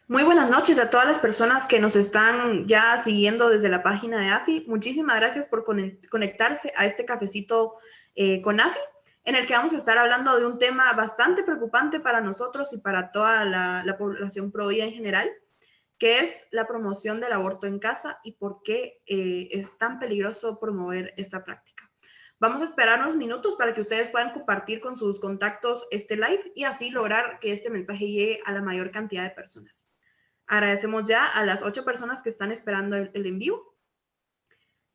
Muy buenas noches a todas las personas que nos están ya siguiendo desde la página de AFI. Muchísimas gracias por conectarse a este cafecito con AFI, en el que vamos a estar hablando de un tema bastante preocupante para nosotros y para toda la población pro vida en general, que es la promoción del aborto en casa y por qué es tan peligroso promover esta práctica. Vamos a esperar unos minutos para que ustedes puedan compartir con sus contactos este live y así lograr que este mensaje llegue a la mayor cantidad de personas. Agradecemos ya a las 8 personas que están esperando el en vivo.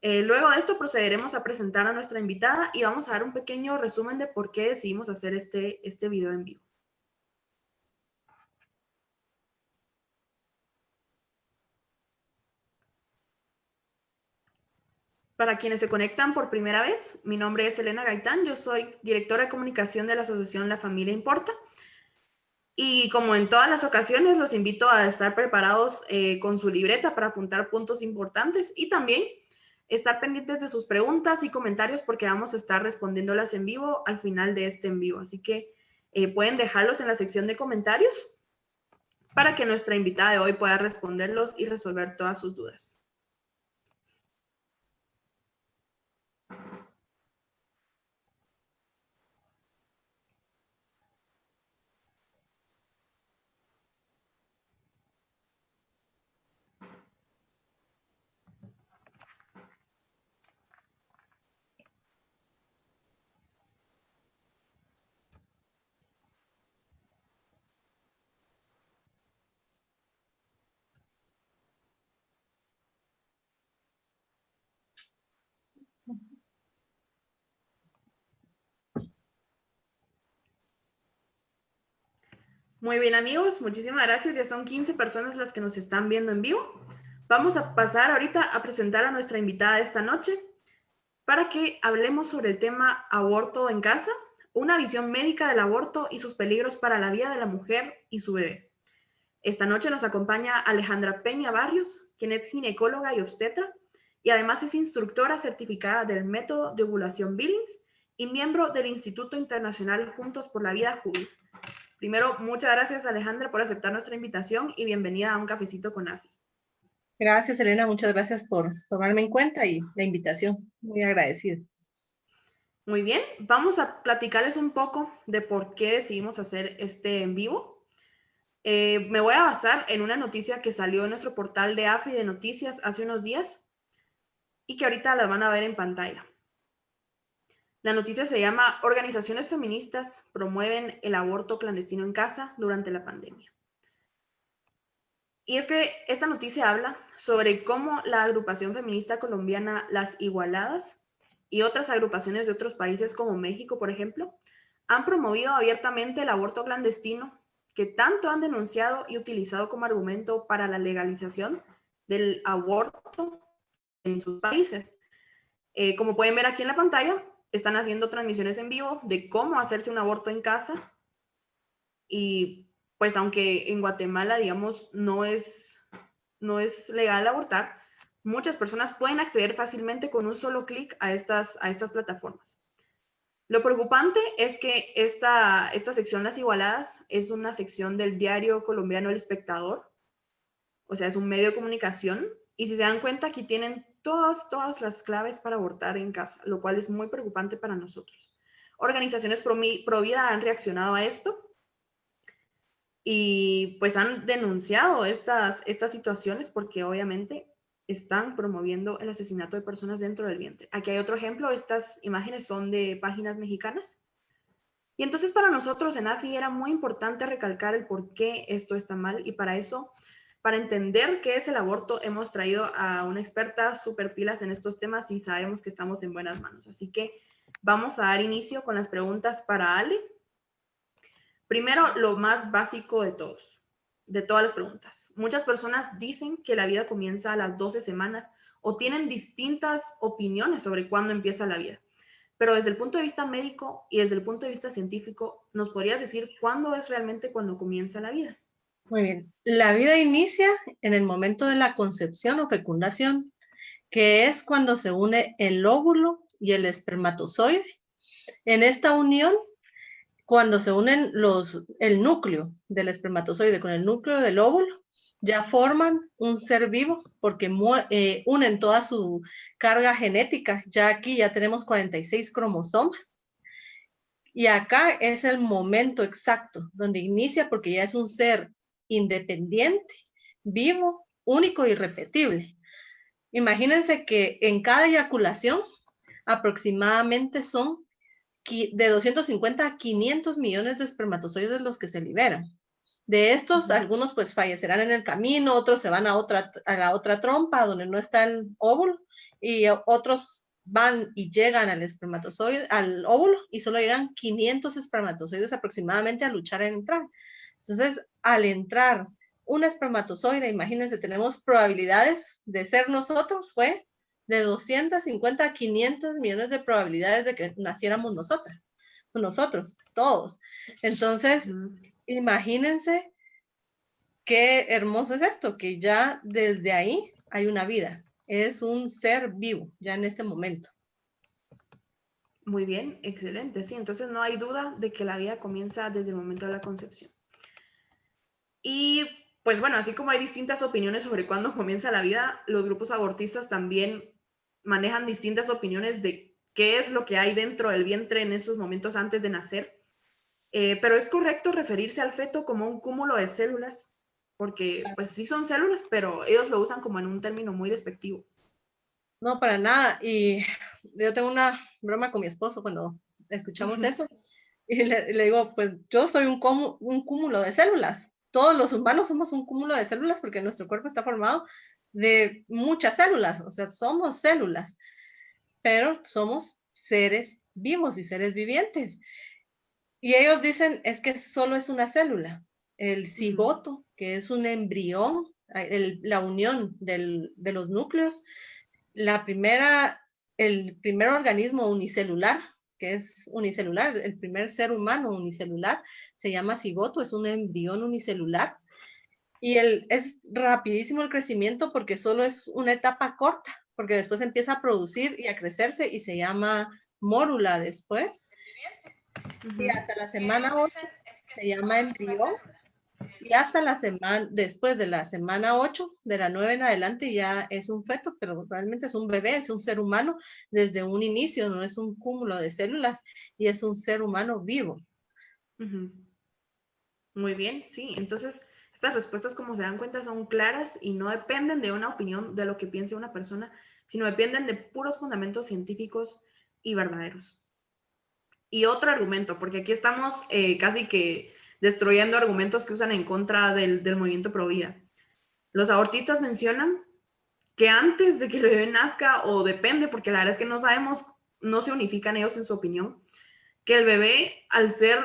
Luego de esto procederemos a presentar a nuestra invitada y vamos a dar un pequeño resumen de por qué decidimos hacer este video en vivo. Para quienes se conectan por primera vez, mi nombre es Elena Gaitán, yo soy directora de comunicación de la asociación La Familia Importa. Y como en todas las ocasiones, los invito a estar preparados con su libreta para apuntar puntos importantes y también estar pendientes de sus preguntas y comentarios porque vamos a estar respondiéndolas en vivo al final de este en vivo. Así que pueden dejarlos en la sección de comentarios para que nuestra invitada de hoy pueda responderlos y resolver todas sus dudas. Muy bien, amigos, muchísimas gracias. Ya son 15 personas las que nos están viendo en vivo. Vamos a pasar ahorita a presentar a nuestra invitada de esta noche para que hablemos sobre el tema aborto en casa, una visión médica del aborto y sus peligros para la vida de la mujer y su bebé. Esta noche nos acompaña Alejandra Peña Barrios, quien es ginecóloga y obstetra, y además es instructora certificada del método de ovulación Billings y miembro del Instituto Internacional Juntos por la Vida Juvenil. Primero, muchas gracias Alejandra por aceptar nuestra invitación y bienvenida a Un Cafecito con AFI. Gracias, Elena. Muchas gracias por tomarme en cuenta y la invitación. Muy agradecida. Muy bien, vamos a platicarles un poco de por qué decidimos hacer este en vivo. Me voy a basar en una noticia que salió en nuestro portal de AFI de noticias hace unos días y que ahorita la van a ver en pantalla. La noticia se llama Organizaciones feministas promueven el aborto clandestino en casa durante la pandemia. Y es que esta noticia habla sobre cómo la agrupación feminista colombiana Las Igualadas y otras agrupaciones de otros países como México, por ejemplo, han promovido abiertamente el aborto clandestino, que tanto han denunciado y utilizado como argumento para la legalización del aborto en sus países. Como pueden ver aquí en la pantalla, están haciendo transmisiones en vivo de cómo hacerse un aborto en casa y pues aunque en Guatemala, digamos, no es legal abortar, muchas personas pueden acceder fácilmente con un solo clic a estas plataformas. Lo preocupante es que esta sección Las Igualadas es una sección del diario colombiano El Espectador, o sea, es un medio de comunicación, y si se dan cuenta, aquí tienen todas las claves para abortar en casa, lo cual es muy preocupante para nosotros. Organizaciones pro vida han reaccionado a esto y pues han denunciado estas situaciones porque obviamente están promoviendo el asesinato de personas dentro del vientre. Aquí hay otro ejemplo, estas imágenes son de páginas mexicanas. Y entonces para nosotros en AFI era muy importante recalcar el por qué esto está mal y para eso, para entender qué es el aborto, hemos traído a una experta super pilas en estos temas y sabemos que estamos en buenas manos. Así que vamos a dar inicio con las preguntas para Ale. Primero, lo más básico de todas las preguntas. Muchas personas dicen que la vida comienza a las 12 semanas o tienen distintas opiniones sobre cuándo empieza la vida. Pero desde el punto de vista médico y desde el punto de vista científico, ¿nos podrías decir cuándo es realmente cuando comienza la vida? Muy bien. La vida inicia en el momento de la concepción o fecundación, que es cuando se une el óvulo y el espermatozoide. En esta unión, cuando se unen el núcleo del espermatozoide con el núcleo del óvulo, ya forman un ser vivo porque unen toda su carga genética. Ya aquí ya tenemos 46 cromosomas. Y acá es el momento exacto donde inicia porque ya es un ser independiente, vivo, único y irrepetible. Imagínense que en cada eyaculación aproximadamente son de 250 a 500 millones de espermatozoides los que se liberan. De estos, algunos pues fallecerán en el camino, otros se van a la otra trompa donde no está el óvulo, y otros van y llegan al espermatozoide, al óvulo, y solo llegan 500 espermatozoides aproximadamente a luchar a entrar. Entonces, al entrar un espermatozoide, imagínense, tenemos probabilidades de ser nosotros, fue de 250 a 500 millones de probabilidades de que naciéramos nosotros, todos. Entonces, imagínense qué hermoso es esto, que ya desde ahí hay una vida. Es un ser vivo, ya en este momento. Muy bien, excelente. Sí, entonces no hay duda de que la vida comienza desde el momento de la concepción. Y pues bueno, así como hay distintas opiniones sobre cuándo comienza la vida, los grupos abortistas también manejan distintas opiniones de qué es lo que hay dentro del vientre en esos momentos antes de nacer. Pero es correcto referirse al feto como un cúmulo de células, porque pues sí son células, pero ellos lo usan como en un término muy despectivo. No, para nada. Y yo tengo una broma con mi esposo cuando escuchamos eso. Y le digo, pues yo soy un cúmulo de células. Todos los humanos somos un cúmulo de células porque nuestro cuerpo está formado de muchas células. O sea, somos células, pero somos seres vivos y seres vivientes. Y ellos dicen, es que solo es una célula. El cigoto, que es un embrión, la unión de los núcleos, el primer organismo unicelular, que es unicelular, el primer ser humano unicelular, se llama cigoto, es un embrión unicelular. Y es rapidísimo el crecimiento porque solo es una etapa corta, porque después empieza a producir y a crecerse y se llama mórula después. Y hasta la semana 8 se llama embrión. Y hasta después de la semana 8, de la 9 en adelante, ya es un feto, pero realmente es un bebé, es un ser humano desde un inicio, no es un cúmulo de células y es un ser humano vivo. Muy bien, sí. Entonces, estas respuestas, como se dan cuenta, son claras y no dependen de una opinión, de lo que piense una persona, sino dependen de puros fundamentos científicos y verdaderos. Y otro argumento, porque aquí estamos casi que destruyendo argumentos que usan en contra del movimiento pro vida. Los abortistas mencionan que antes de que el bebé nazca, o depende, porque la verdad es que no sabemos, no se unifican ellos en su opinión, que el bebé, al ser,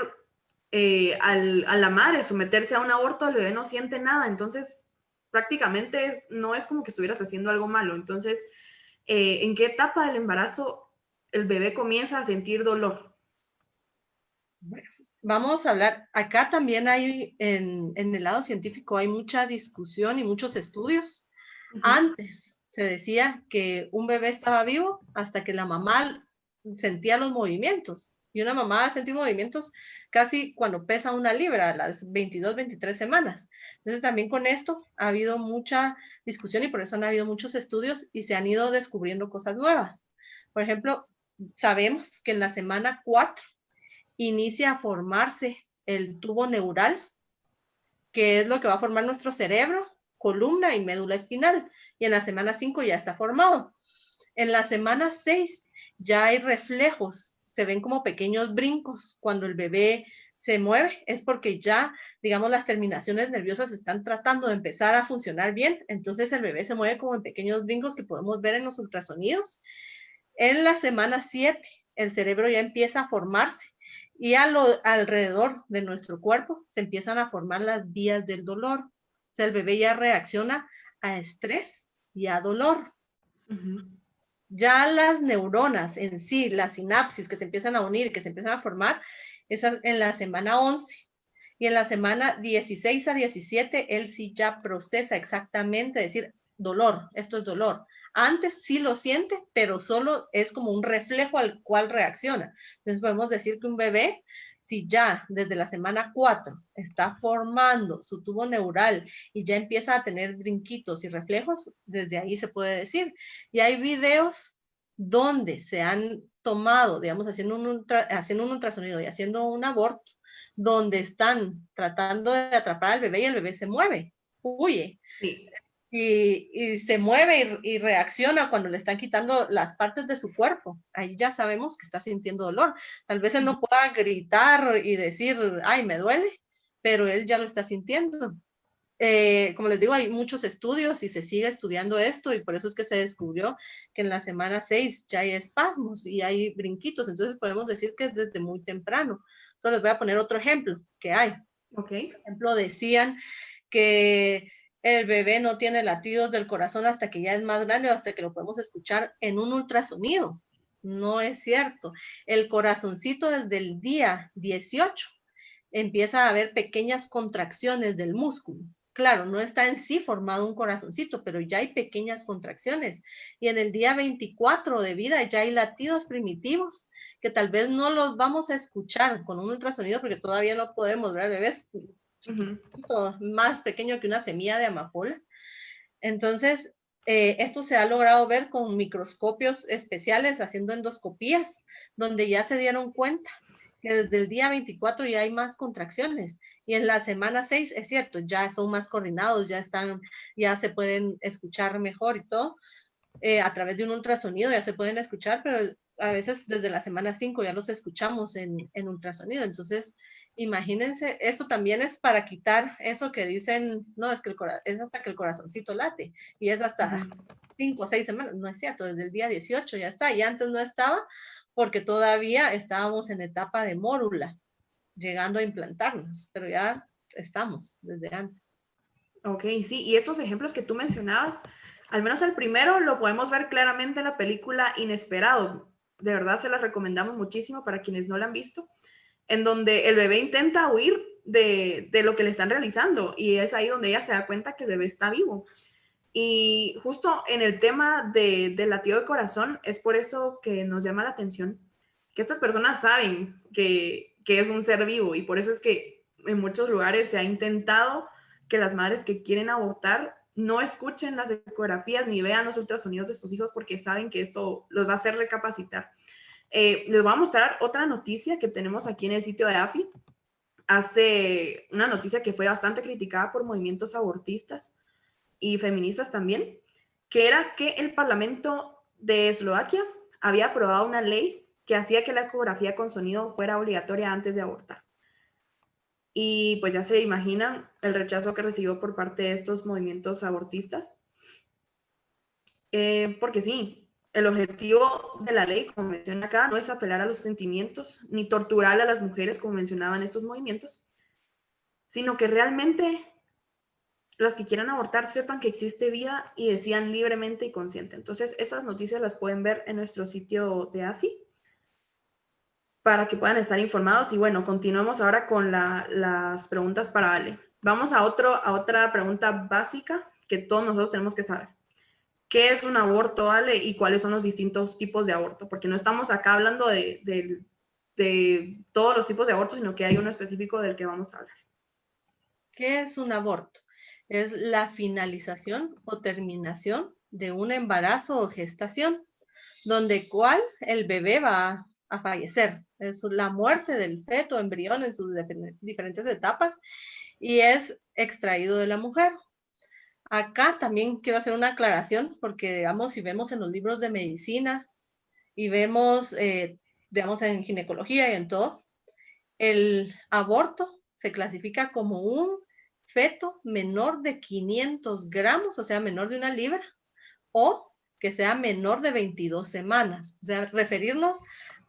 a la madre someterse a un aborto, el bebé no siente nada, entonces prácticamente no es como que estuvieras haciendo algo malo. Entonces, ¿en qué etapa del embarazo el bebé comienza a sentir dolor? Bueno, vamos a hablar, acá también hay, en el lado científico, hay mucha discusión y muchos estudios. Antes se decía que un bebé estaba vivo hasta que la mamá sentía los movimientos. Y una mamá va a sentir movimientos casi cuando pesa 1 libra, a las 22, 23 semanas. Entonces también con esto ha habido mucha discusión y por eso han habido muchos estudios y se han ido descubriendo cosas nuevas. Por ejemplo, sabemos que en la semana 4 inicia a formarse el tubo neural, que es lo que va a formar nuestro cerebro, columna y médula espinal. Y en la semana 5 ya está formado. En la semana 6 ya hay reflejos, se ven como pequeños brincos cuando el bebé se mueve, es porque ya, digamos, las terminaciones nerviosas están tratando de empezar a funcionar bien, entonces el bebé se mueve como en pequeños brincos que podemos ver en los ultrasonidos. En la semana 7 el cerebro ya empieza a formarse y alrededor de nuestro cuerpo se empiezan a formar las vías del dolor. O sea, el bebé ya reacciona a estrés y a dolor. Ya las neuronas en sí, las sinapsis que se empiezan a unir, que se empiezan a formar, esas en la semana 11. Y en la semana 16 a 17, él sí ya procesa exactamente, decir, dolor, esto es dolor. Antes sí lo siente, pero solo es como un reflejo al cual reacciona. Entonces podemos decir que un bebé Si ya desde la semana 4 está formando su tubo neural y ya empieza a tener brinquitos y reflejos, desde ahí se puede decir. Y hay videos donde se han tomado, digamos, haciendo un ultrasonido y haciendo un aborto, donde están tratando de atrapar al bebé y el bebé se mueve, huye. Sí. Y se mueve y reacciona cuando le están quitando las partes de su cuerpo. Ahí ya sabemos que está sintiendo dolor. Tal vez él no pueda gritar y decir, ay, me duele, pero él ya lo está sintiendo. Como les digo, hay muchos estudios y se sigue estudiando esto y por eso es que se descubrió que en la semana 6 ya hay espasmos y hay brinquitos. Entonces podemos decir que es desde muy temprano. Solo les voy a poner otro ejemplo que hay. Ok. Por ejemplo, decían que el bebé no tiene latidos del corazón hasta que ya es más grande o hasta que lo podemos escuchar en un ultrasonido. No es cierto. El corazoncito desde el día 18 empieza a haber pequeñas contracciones del músculo. Claro, no está en sí formado un corazoncito, pero ya hay pequeñas contracciones. Y en el día 24 de vida ya hay latidos primitivos que tal vez no los vamos a escuchar con un ultrasonido porque todavía no podemos ver bebés chiquitito, más pequeño que una semilla de amapola. Entonces, esto se ha logrado ver con microscopios especiales haciendo endoscopías, donde ya se dieron cuenta que desde el día 24 ya hay más contracciones y en la semana 6 es cierto, ya son más coordinados, ya se pueden escuchar mejor y todo, a través de un ultrasonido ya se pueden escuchar, pero a veces desde la semana 5 ya los escuchamos en ultrasonido. Entonces, imagínense, esto también es para quitar eso que dicen, no, es que es hasta que el corazoncito late y es hasta 5 o 6 semanas. No es cierto, desde el día 18 ya está, y antes no estaba porque todavía estábamos en etapa de mórula, llegando a implantarnos, pero ya estamos desde antes. Ok, sí, y estos ejemplos que tú mencionabas, al menos el primero lo podemos ver claramente en la película Inesperado. De verdad se la recomendamos muchísimo para quienes no la han visto, en donde el bebé intenta huir de lo que le están realizando y es ahí donde ella se da cuenta que el bebé está vivo. Y justo en el tema del latido de corazón, es por eso que nos llama la atención que estas personas saben que es un ser vivo y por eso es que en muchos lugares se ha intentado que las madres que quieren abortar no escuchen las ecografías ni vean los ultrasonidos de sus hijos porque saben que esto los va a hacer recapacitar. Les voy a mostrar otra noticia que tenemos aquí en el sitio de AFI. Hace una noticia que fue bastante criticada por movimientos abortistas y feministas también, que era que el Parlamento de Eslovaquia había aprobado una ley que hacía que la ecografía con sonido fuera obligatoria antes de abortar. Y pues ya se imaginan el rechazo que recibió por parte de estos movimientos abortistas. Porque sí, el objetivo de la ley, como menciona acá, no es apelar a los sentimientos ni torturar a las mujeres, como mencionaban estos movimientos, sino que realmente las que quieran abortar sepan que existe vida y decidan libremente y consciente. Entonces, esas noticias las pueden ver en nuestro sitio de AFI para que puedan estar informados. Y bueno, continuamos ahora con las preguntas para Ale. Vamos a otra pregunta básica que todos nosotros tenemos que saber. ¿Qué es un aborto, Ale? Y cuáles son los distintos tipos de aborto, porque no estamos acá hablando de todos los tipos de abortos, sino que hay uno específico del que vamos a hablar. ¿Qué es un aborto? Es la finalización o terminación de un embarazo o gestación, donde cual el bebé va a fallecer. Es la muerte del feto, embrión en sus diferentes etapas y es extraído de la mujer. Acá también quiero hacer una aclaración porque, digamos, si vemos en los libros de medicina y vemos, digamos, en ginecología y en todo, el aborto se clasifica como un feto menor de 500 gramos, o sea, menor de 1 libra, o que sea menor de 22 semanas. O sea, referirnos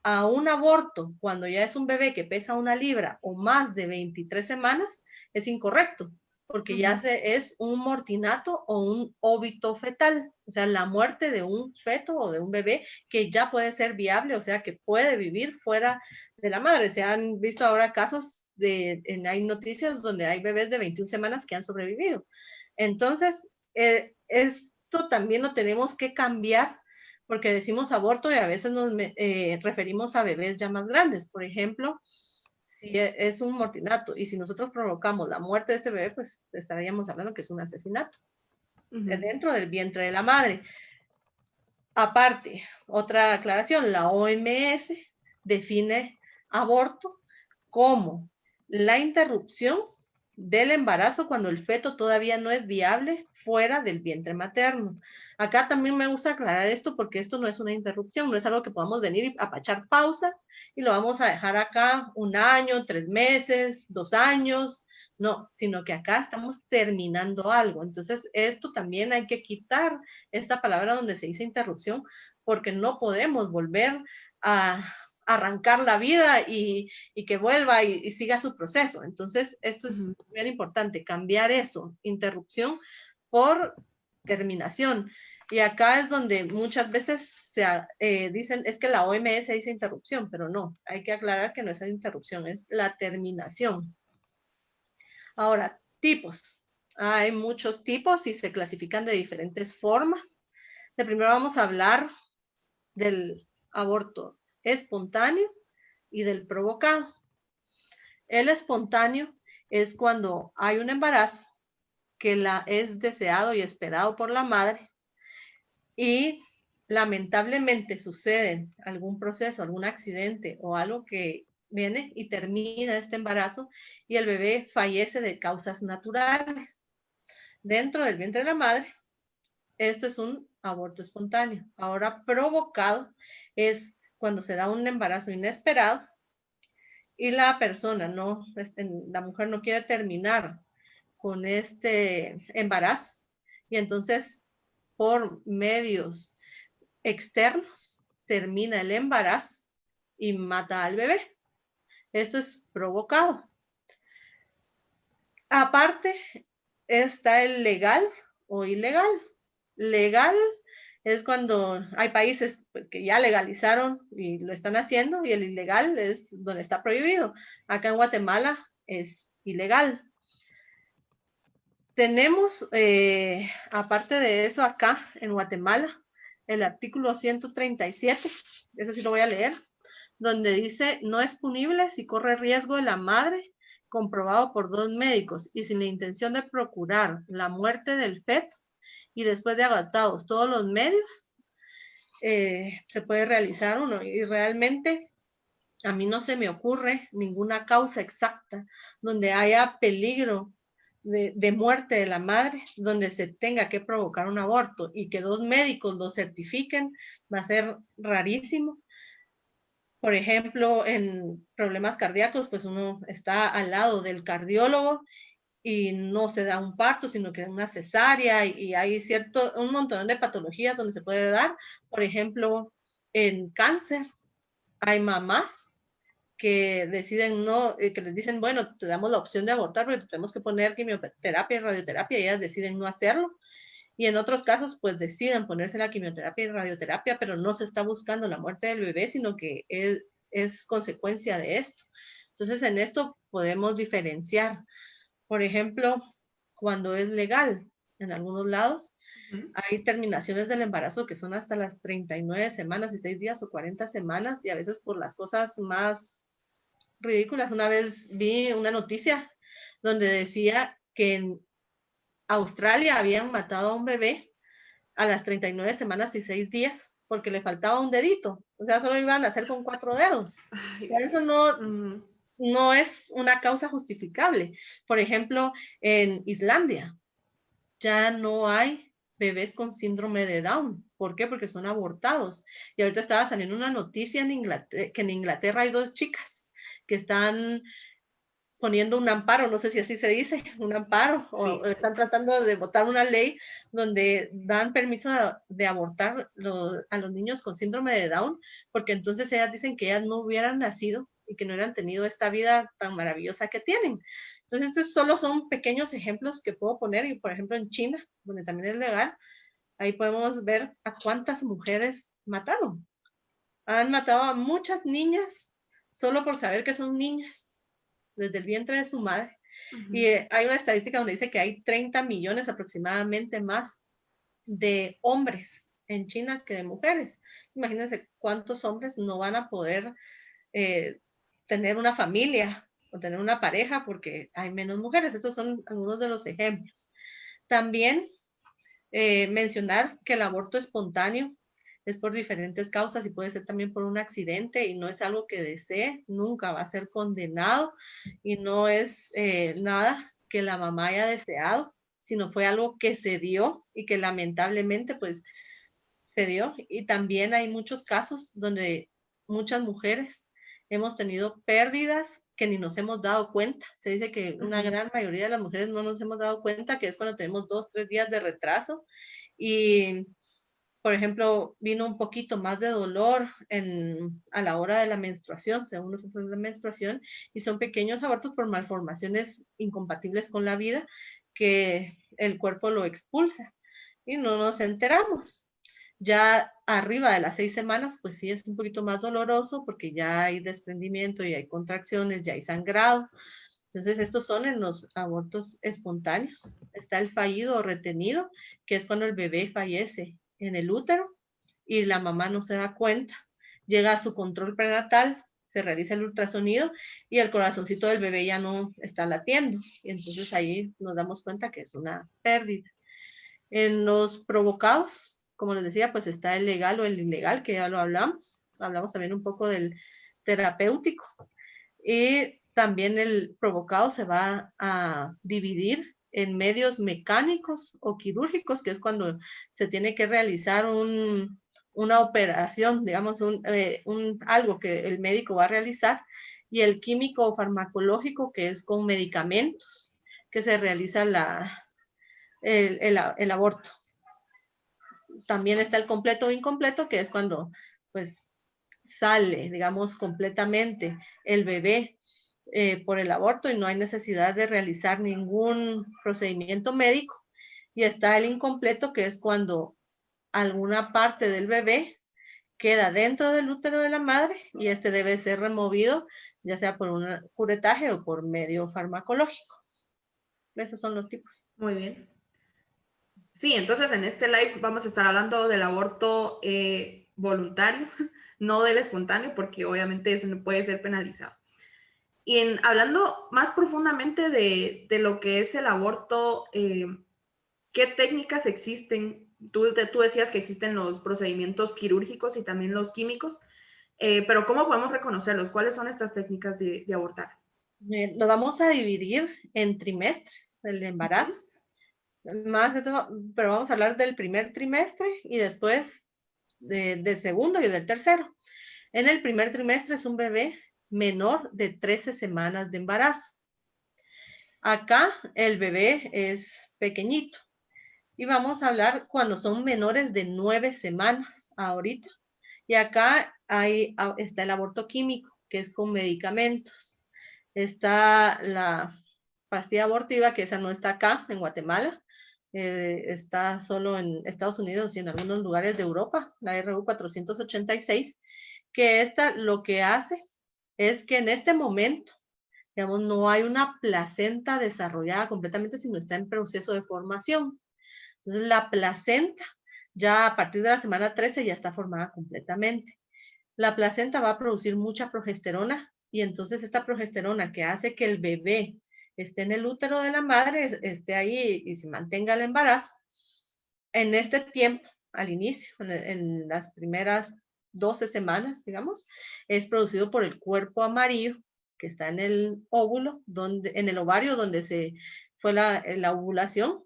a un aborto cuando ya es un bebé que pesa 1 libra o más de 23 semanas es incorrecto, porque ya es un mortinato o un óbito fetal, o sea, la muerte de un feto o de un bebé que ya puede ser viable, o sea, que puede vivir fuera de la madre. Se han visto ahora casos hay noticias donde hay bebés de 21 semanas que han sobrevivido. Entonces, esto también lo tenemos que cambiar porque decimos aborto y a veces nos referimos a bebés ya más grandes. Por ejemplo, si es un mortinato y si nosotros provocamos la muerte de este bebé, pues estaríamos hablando que es un asesinato dentro del vientre de la madre. Aparte, otra aclaración, la OMS define aborto como la interrupción del embarazo cuando el feto todavía no es viable fuera del vientre materno. Acá también me gusta aclarar esto porque esto no es una interrupción, no es algo que podamos venir y apachar pausa y lo vamos a dejar acá 1 año, 3 meses, 2 años, no, sino que acá estamos terminando algo. Entonces, esto también hay que quitar esta palabra donde se dice interrupción, porque no podemos volver a arrancar la vida y que vuelva y siga su proceso. Entonces, esto es bien importante, cambiar eso, interrupción por terminación. Y acá es donde muchas veces se dicen, es que la OMS dice interrupción, pero no, hay que aclarar que no es interrupción, es la terminación. Ahora, tipos. Hay muchos tipos y se clasifican de diferentes formas. De primero vamos a hablar del aborto espontáneo y del provocado. El espontáneo es cuando hay un embarazo que es deseado y esperado por la madre y lamentablemente sucede algún proceso, algún accidente o algo que viene y termina este embarazo y el bebé fallece de causas naturales dentro del vientre de la madre. Esto es un aborto espontáneo. Ahora, provocado es cuando se da un embarazo inesperado y la persona no, la mujer no quiere terminar con este embarazo y entonces por medios externos termina el embarazo y mata al bebé. Esto es provocado. Aparte está el legal o ilegal. Legal es cuando hay países pues, que ya legalizaron y lo están haciendo, y el ilegal es donde está prohibido. Acá en Guatemala es ilegal. Tenemos, aparte de eso, acá en Guatemala, el artículo 137, eso sí lo voy a leer, donde dice, no es punible si corre riesgo de la madre comprobado por 2 médicos y sin la intención de procurar la muerte del feto y después de agotados todos los medios, se puede realizar uno. Y realmente a mí no se me ocurre ninguna causa exacta donde haya peligro de muerte de la madre, donde se tenga que provocar un aborto y que 2 médicos lo certifiquen, va a ser rarísimo. Por ejemplo, en problemas cardíacos, pues uno está al lado del cardiólogo y no se da un parto, sino que es una cesárea y hay un montón de patologías donde se puede dar. Por ejemplo, en cáncer hay mamás que deciden no, que les dicen, bueno, te damos la opción de abortar, pero te tenemos que poner quimioterapia y radioterapia, y ellas deciden no hacerlo. Y en otros casos, pues deciden ponerse la quimioterapia y radioterapia, pero no se está buscando la muerte del bebé, sino que es consecuencia de esto. Entonces, en esto podemos diferenciar. Por ejemplo, cuando es legal, en algunos lados, hay terminaciones del embarazo que son hasta las 39 semanas y 6 días o 40 semanas, y a veces por las cosas más ridículas. Una vez vi una noticia donde decía que en Australia habían matado a un bebé a las 39 semanas y 6 días porque le faltaba un dedito. O sea, solo iban a hacer con 4 dedos. Ay, Eso no es una causa justificable. Por ejemplo, en Islandia ya no hay bebés con síndrome de Down. ¿Por qué? Porque son abortados. Y ahorita estaba saliendo una noticia que en Inglaterra hay 2 chicas que están poniendo un amparo, no sé si así se dice, un amparo, o sí. están tratando de votar una ley donde dan permiso de abortar a los niños con síndrome de Down, porque entonces ellas dicen que ellas no hubieran nacido y que no hubieran tenido esta vida tan maravillosa que tienen. Entonces, estos solo son pequeños ejemplos que puedo poner, y por ejemplo en China, donde también es legal, ahí podemos ver a cuántas mujeres mataron. Han matado a muchas niñas solo por saber que son niñas desde el vientre de su madre. Y hay una estadística donde dice que hay 30 millones aproximadamente más de hombres en China que de mujeres. Imagínense cuántos hombres no van a poder tener una familia o tener una pareja porque hay menos mujeres. Estos son algunos de los ejemplos. También mencionar que el aborto espontáneo es por diferentes causas y puede ser también por un accidente y no es algo que desee, nunca va a ser condenado y no es nada que la mamá haya deseado, sino fue algo que se dio y que lamentablemente pues se dio. Y también hay muchos casos donde muchas mujeres hemos tenido pérdidas que ni nos hemos dado cuenta. Se dice que una Ujú. gran mayoría de las mujeres no nos hemos dado cuenta, que es cuando tenemos 2, 3 días de retraso y por ejemplo, vino un poquito más de dolor a la hora de la menstruación, según los síntomas de la menstruación, y son pequeños abortos por malformaciones incompatibles con la vida que el cuerpo lo expulsa y no nos enteramos. Ya arriba de las 6 semanas, pues sí es un poquito más doloroso porque ya hay desprendimiento, y hay contracciones, ya hay sangrado. Entonces, estos son en los abortos espontáneos. Está el fallido o retenido, que es cuando el bebé fallece en el útero y la mamá no se da cuenta. Llega a su control prenatal, se realiza el ultrasonido y el corazoncito del bebé ya no está latiendo. Y entonces ahí nos damos cuenta que es una pérdida. En los provocados, como les decía, pues está el legal o el ilegal, que ya lo hablamos. Hablamos también un poco del terapéutico. Y también el provocado se va a dividir en medios mecánicos o quirúrgicos, que es cuando se tiene que realizar una operación, digamos, algo que el médico va a realizar, y el químico o farmacológico, que es con medicamentos que se realiza el aborto. También está el completo o incompleto, que es cuando pues sale, digamos, completamente el bebé por el aborto y no hay necesidad de realizar ningún procedimiento médico. Y está el incompleto, que es cuando alguna parte del bebé queda dentro del útero de la madre y este debe ser removido, ya sea por un curetaje o por medio farmacológico. Esos son los tipos. Muy bien. Sí, entonces en este live vamos a estar hablando del aborto voluntario, no del espontáneo, porque obviamente eso no puede ser penalizado. Y hablando más profundamente de lo que es el aborto, ¿qué técnicas existen? Tú decías que existen los procedimientos quirúrgicos y también los químicos, pero ¿cómo podemos reconocerlos? ¿Cuáles son estas técnicas de abortar? Lo vamos a dividir en trimestres, el embarazo. Uh-huh. Más de todo, pero vamos a hablar del primer trimestre y después del segundo y del tercero. En el primer trimestre es un bebé menor de 13 semanas de embarazo. Acá el bebé es pequeñito y vamos a hablar cuando son menores de 9 semanas ahorita. Y acá está el aborto químico, que es con medicamentos. Está la pastilla abortiva, que esa no está acá en Guatemala, está solo en Estados Unidos y en algunos lugares de Europa, la RU 486, que esta lo que hace es que en este momento, digamos, no hay una placenta desarrollada completamente, sino está en proceso de formación. Entonces, la placenta ya a partir de la semana 13 ya está formada completamente. La placenta va a producir mucha progesterona y entonces esta progesterona que hace que el bebé esté en el útero de la madre, esté ahí y se mantenga el embarazo, en este tiempo, al inicio, en las primeras 12 semanas, digamos, es producido por el cuerpo amarillo que está en el óvulo, en el ovario donde se fue la ovulación,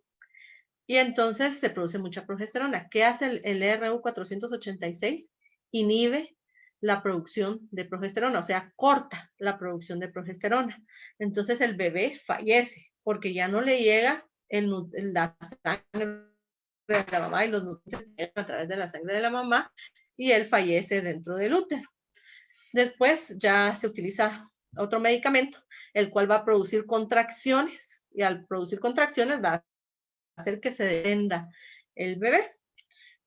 y entonces se produce mucha progesterona. ¿Qué hace el RU 486? Inhibe la producción de progesterona, o sea, corta la producción de progesterona. Entonces el bebé fallece porque ya no le llega la sangre de la mamá y los nutrientes a través de la sangre de la mamá y él fallece dentro del útero. Después ya se utiliza otro medicamento, el cual va a producir contracciones y al producir contracciones va a hacer que se desprenda el bebé.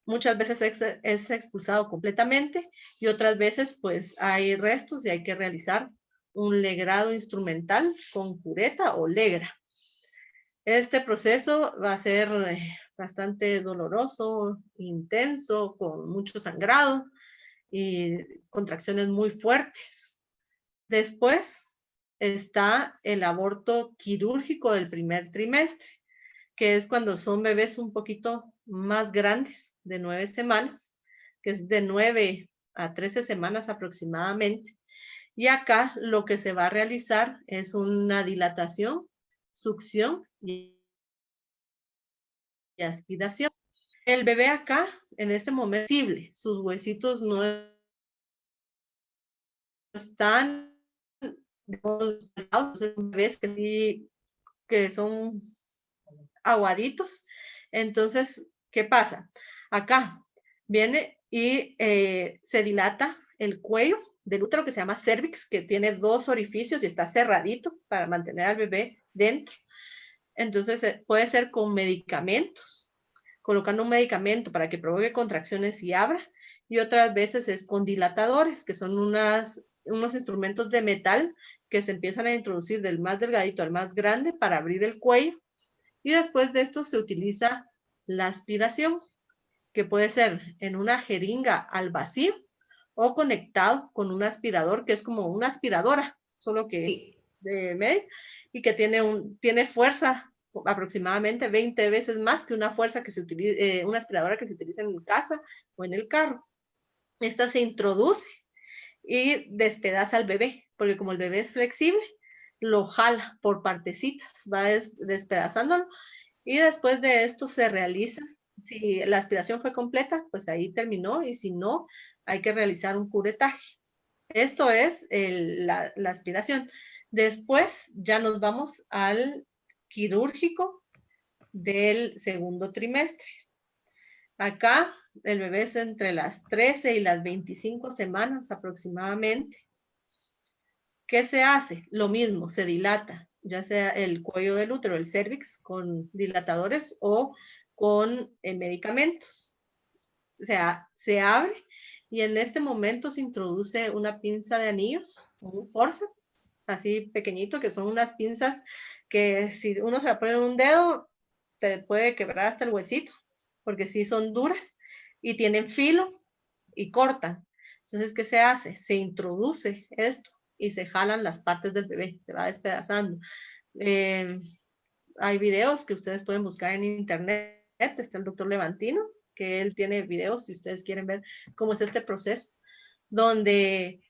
Muchas veces es expulsado completamente y otras veces pues hay restos y hay que realizar un legrado instrumental con cureta o legra. Este proceso va a ser bastante doloroso, intenso, con mucho sangrado y contracciones muy fuertes. Después está el aborto quirúrgico del primer trimestre, que es cuando son bebés un poquito más grandes, de 9 semanas, que es de 9 a 13 semanas aproximadamente. Y acá lo que se va a realizar es una dilatación, succión y aspiración. El bebé acá, en este momento, es sensible, sus huesitos no están, bebés que son aguaditos. Entonces, ¿qué pasa? Acá viene y se dilata el cuello del útero, que se llama cervix, que tiene 2 orificios y está cerradito para mantener al bebé dentro. Entonces, puede ser con medicamentos, colocando un medicamento para que provoque contracciones y abra, y otras veces es con dilatadores, que son unos instrumentos de metal que se empiezan a introducir del más delgadito al más grande para abrir el cuello, y después de esto se utiliza la aspiración, que puede ser en una jeringa al vacío o conectado con un aspirador, que es como una aspiradora, solo que Sí. de medio, y que tiene fuerza aproximadamente 20 veces más que una fuerza que se utiliza, una aspiradora que se utiliza en casa o en el carro. Esta se introduce y despedaza al bebé, porque como el bebé es flexible, lo jala por partecitas, va despedazándolo, y después de esto se realiza, si la aspiración fue completa, pues ahí terminó, y si no, hay que realizar un curetaje. Esto es la aspiración. Después ya nos vamos al quirúrgico del segundo trimestre. Acá el bebé es entre las 13 y las 25 semanas aproximadamente. ¿Qué se hace? Lo mismo, se dilata, ya sea el cuello del útero, el cervix, con dilatadores o con medicamentos. O sea, se abre y en este momento se introduce una pinza de anillos, un forceps, así pequeñito, que son unas pinzas que si uno se la pone en un dedo, te puede quebrar hasta el huesito, porque sí son duras y tienen filo y cortan. Entonces, ¿qué se hace? Se introduce esto y se jalan las partes del bebé, se va despedazando. Eh, Hay videos que ustedes pueden buscar en internet, está el doctor Levantino, que él tiene videos si ustedes quieren ver cómo es este proceso, donde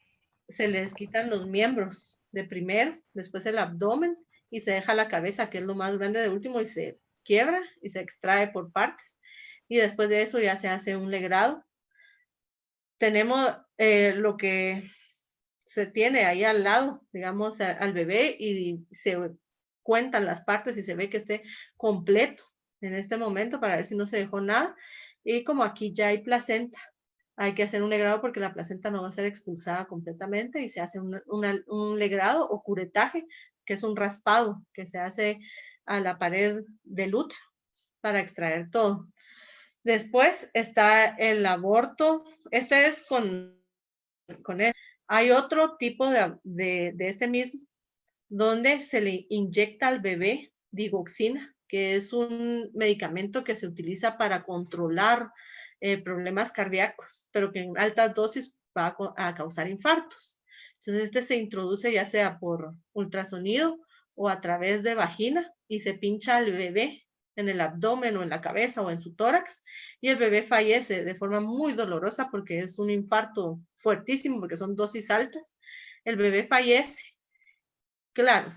se les quitan los miembros de primero, después el abdomen y se deja la cabeza, que es lo más grande de último, y se quiebra y se extrae por partes. Y después de eso ya se hace un legrado. Tenemos lo que se tiene ahí al lado, digamos, al bebé, y se cuentan las partes y se ve que esté completo en este momento para ver si no se dejó nada. Y como aquí ya hay placenta, hay que hacer un legrado porque la placenta no va a ser expulsada completamente y se hace un legrado o curetaje, que es un raspado que se hace a la pared del útero para extraer todo. Después está el aborto, este es con él. Hay otro tipo de este mismo, donde se le inyecta al bebé digoxina, que es un medicamento que se utiliza para controlar problemas cardíacos, pero que en altas dosis va a causar infartos. Entonces, este se introduce ya sea por ultrasonido o a través de vagina y se pincha al bebé en el abdomen o en la cabeza o en su tórax, y el bebé fallece de forma muy dolorosa porque es un infarto fuertísimo, porque son dosis altas. El bebé fallece. Claro,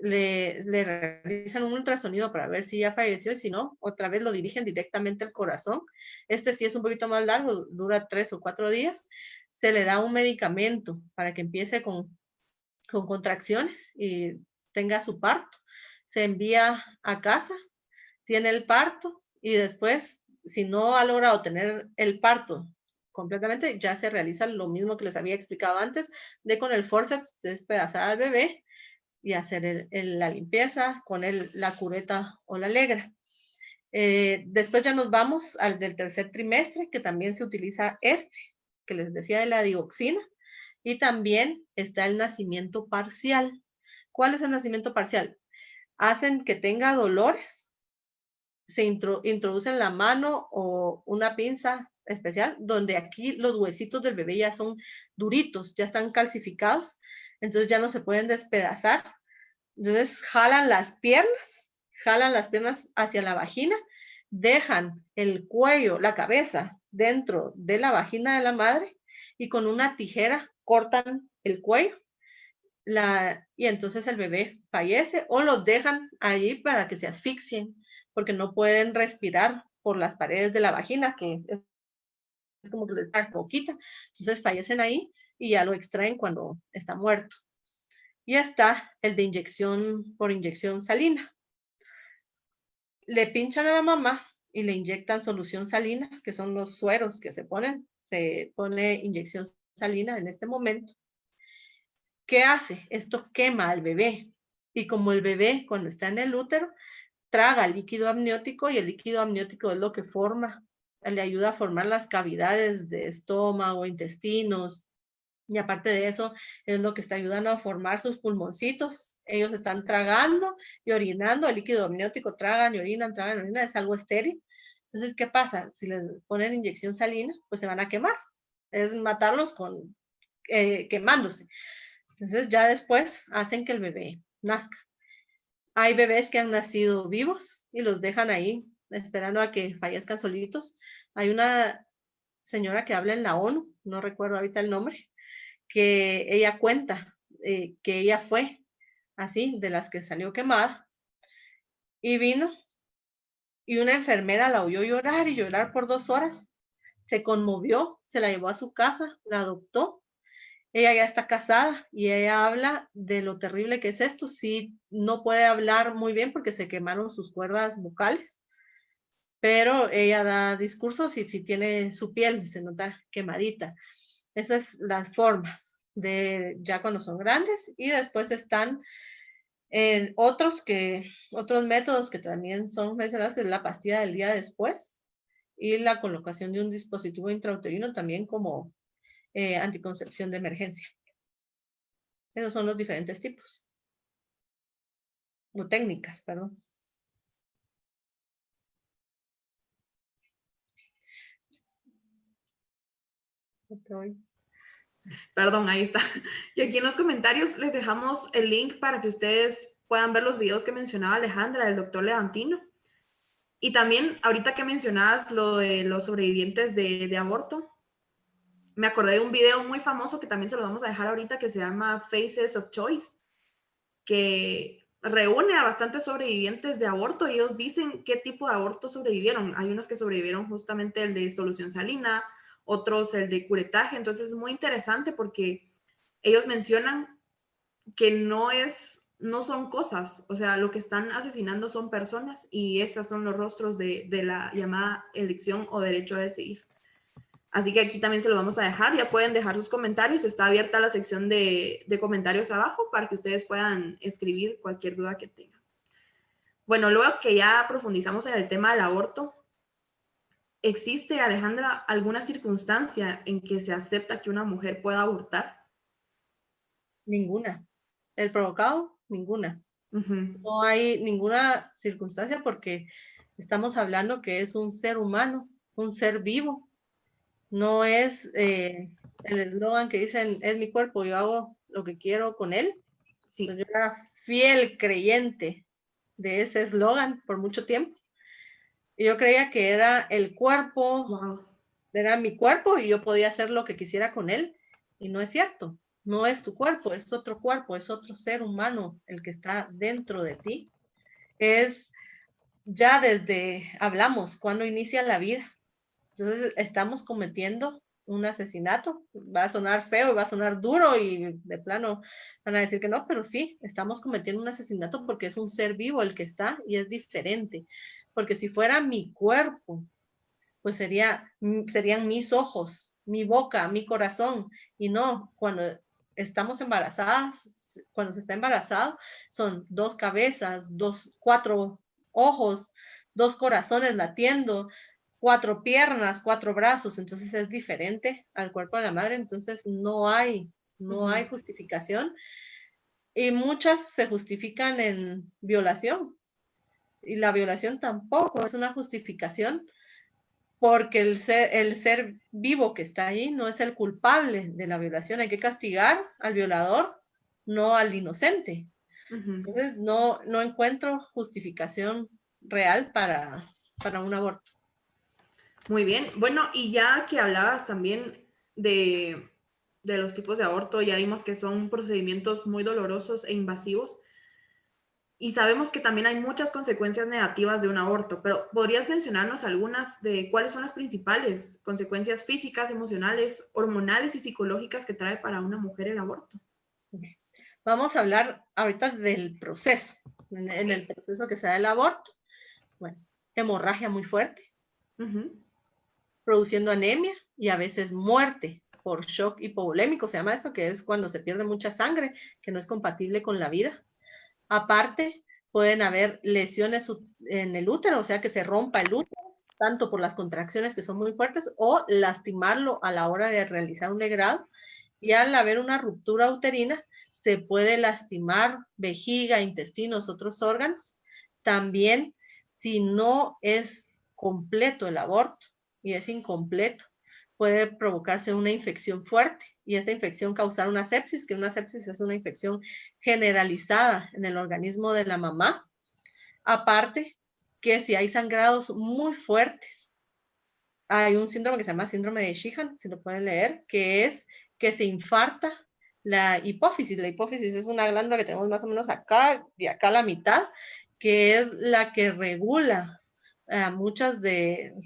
le realizan un ultrasonido para ver si ya falleció, y si no, otra vez lo dirigen directamente al corazón. Este sí es un poquito más largo, dura 3 o 4 días. Se le da un medicamento para que empiece con contracciones y tenga su parto. Se envía a casa, tiene el parto, y después, si no ha logrado tener el parto completamente, ya se realiza lo mismo que les había explicado antes, de con el forceps despedazar al bebé y hacer la limpieza con la cureta o la legra. Después ya nos vamos al del tercer trimestre, que también se utiliza que les decía, de la dioxina, y también está el nacimiento parcial. ¿Cuál es el nacimiento parcial? Hacen que tenga dolores, se introducen la mano o una pinza especial, donde aquí los huesitos del bebé ya son duritos, ya están calcificados. entonces ya no se pueden despedazar. Entonces jalan las piernas hacia la vagina, dejan el cuello, la cabeza dentro de la vagina de la madre y con una tijera cortan el cuello y entonces el bebé fallece o los dejan ahí para que se asfixien porque no pueden respirar por las paredes de la vagina, que es como que les da poquita, entonces fallecen ahí y ya lo extraen cuando está muerto. Y está el de inyección por inyección salina. Le pinchan a la mamá y le inyectan solución salina, que son los sueros que se ponen. Se pone inyección salina en este momento. ¿Qué hace? Esto quema al bebé. Y como el bebé, cuando está en el útero, traga líquido amniótico y el líquido amniótico es lo que le ayuda a formar las cavidades de estómago, intestinos, y aparte de eso, es lo que está ayudando a formar sus pulmoncitos. Ellos están tragando y orinando, el líquido amniótico, tragan y orinan, es algo estéril. Entonces, ¿qué pasa? Si les ponen inyección salina, pues se van a quemar. Es matarlos quemándose. Entonces, ya después hacen que el bebé nazca. Hay bebés que han nacido vivos y los dejan ahí esperando a que fallezcan solitos. Hay una señora que habla en la ONU, no recuerdo ahorita el nombre, que ella cuenta que ella fue así, de las que salió quemada, y vino y una enfermera la oyó llorar y llorar por 2 horas, se conmovió, se la llevó a su casa, la adoptó, ella ya está casada y ella habla de lo terrible que es esto, sí, no puede hablar muy bien porque se quemaron sus cuerdas vocales, pero ella da discursos y sí tiene su piel, se nota quemadita. Esas son las formas de ya cuando son grandes y después están otros métodos que también son mencionados, que es la pastilla del día después y la colocación de un dispositivo intrauterino también como anticoncepción de emergencia. Esos son los diferentes tipos, o técnicas, perdón. Perdón, ahí está. Y aquí en los comentarios les dejamos el link para que ustedes puedan ver los videos que mencionaba Alejandra del doctor Levantino. Y también, ahorita que mencionabas lo de los sobrevivientes de aborto, me acordé de un video muy famoso que también se lo vamos a dejar ahorita, que se llama Faces of Choice, que reúne a bastantes sobrevivientes de aborto y ellos dicen qué tipo de aborto sobrevivieron. Hay unos que sobrevivieron justamente el de solución salina, otros el de curetaje, entonces es muy interesante porque ellos mencionan que no son cosas, o sea, lo que están asesinando son personas y esos son los rostros de la llamada elección o derecho a decidir. Así que aquí también se lo vamos a dejar, ya pueden dejar sus comentarios, está abierta la sección de comentarios abajo para que ustedes puedan escribir cualquier duda que tengan. Bueno, luego que ya profundizamos en el tema del aborto, ¿existe, Alejandra, alguna circunstancia en que se acepta que una mujer pueda abortar? Ninguna. El provocado, ninguna. Uh-huh. No hay ninguna circunstancia porque estamos hablando que es un ser humano, un ser vivo. No es el eslogan que dicen, es mi cuerpo, yo hago lo que quiero con él. Sí. Pues yo era fiel creyente de ese eslogan por mucho tiempo. Y yo creía que era el cuerpo, Wow. era mi cuerpo y yo podía hacer lo que quisiera con él. Y no es cierto. No es tu cuerpo, es otro ser humano el que está dentro de ti. Es ya hablamos, cuando inicia la vida. Entonces estamos cometiendo un asesinato. Va a sonar feo y va a sonar duro y de plano van a decir que no, pero sí, estamos cometiendo un asesinato porque es un ser vivo el que está y es diferente. Porque si fuera mi cuerpo, pues serían mis ojos, mi boca, mi corazón. Y no, cuando estamos embarazadas, cuando se está embarazado, son 2 cabezas, 4 ojos, 2 corazones latiendo, 4 piernas, 4 brazos. Entonces es diferente al cuerpo de la madre. Entonces no hay justificación. Y muchas se justifican en violación. Y la violación tampoco es una justificación porque el ser vivo que está ahí no es el culpable de la violación. Hay que castigar al violador no al inocente. Ujú. Entonces, no encuentro justificación real para un aborto. Muy bien. Bueno, y ya que hablabas también de, de los tipos de aborto, ya vimos que son procedimientos muy dolorosos e invasivos. Y sabemos que también hay muchas consecuencias negativas de un aborto, pero ¿podrías mencionarnos algunas de cuáles son las principales consecuencias físicas, emocionales, hormonales y psicológicas que trae para una mujer el aborto? Vamos a hablar ahorita del proceso, en el proceso que se da el aborto. Bueno, hemorragia muy fuerte, Ujú. produciendo anemia y a veces muerte por shock hipovolémico, se llama eso, que es cuando se pierde mucha sangre, que no es compatible con la vida. Aparte, pueden haber lesiones en el útero, o sea, que se rompa el útero, tanto por las contracciones que son muy fuertes o lastimarlo a la hora de realizar un legrado. Y al haber una ruptura uterina, se puede lastimar vejiga, intestinos, otros órganos. También, si no es completo el aborto y es incompleto, puede provocarse una infección fuerte y esta infección causar una sepsis, que una sepsis es una infección generalizada en el organismo de la mamá. Aparte, que si hay sangrados muy fuertes, hay un síndrome que se llama síndrome de Sheehan, si lo pueden leer, que es que se infarta la hipófisis. La hipófisis es una glándula que tenemos más o menos acá y acá a la mitad, que es la que regula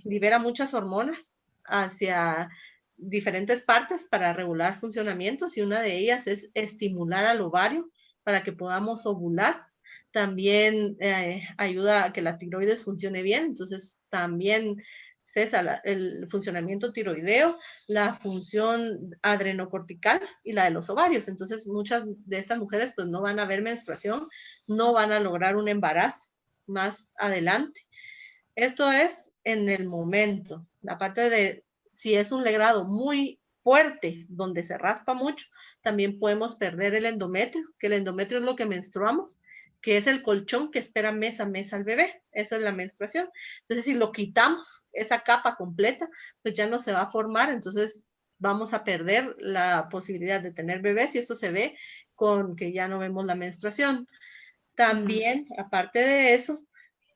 libera muchas hormonas hacia diferentes partes para regular funcionamientos y una de ellas es estimular al ovario para que podamos ovular. También ayuda a que la tiroides funcione bien, entonces también cesa el funcionamiento tiroideo, la función adrenocortical y la de los ovarios. Entonces, muchas de estas mujeres pues no van a ver menstruación, no van a lograr un embarazo más adelante. Esto es en el momento. Aparte de si es un legrado muy fuerte, donde se raspa mucho, también podemos perder el endometrio, que el endometrio es lo que menstruamos, que es el colchón que espera mes a mes al bebé. Esa es la menstruación. Entonces, si lo quitamos, esa capa completa, pues ya no se va a formar, entonces vamos a perder la posibilidad de tener bebés y esto se ve con que ya no vemos la menstruación. Ujú. También, aparte de eso,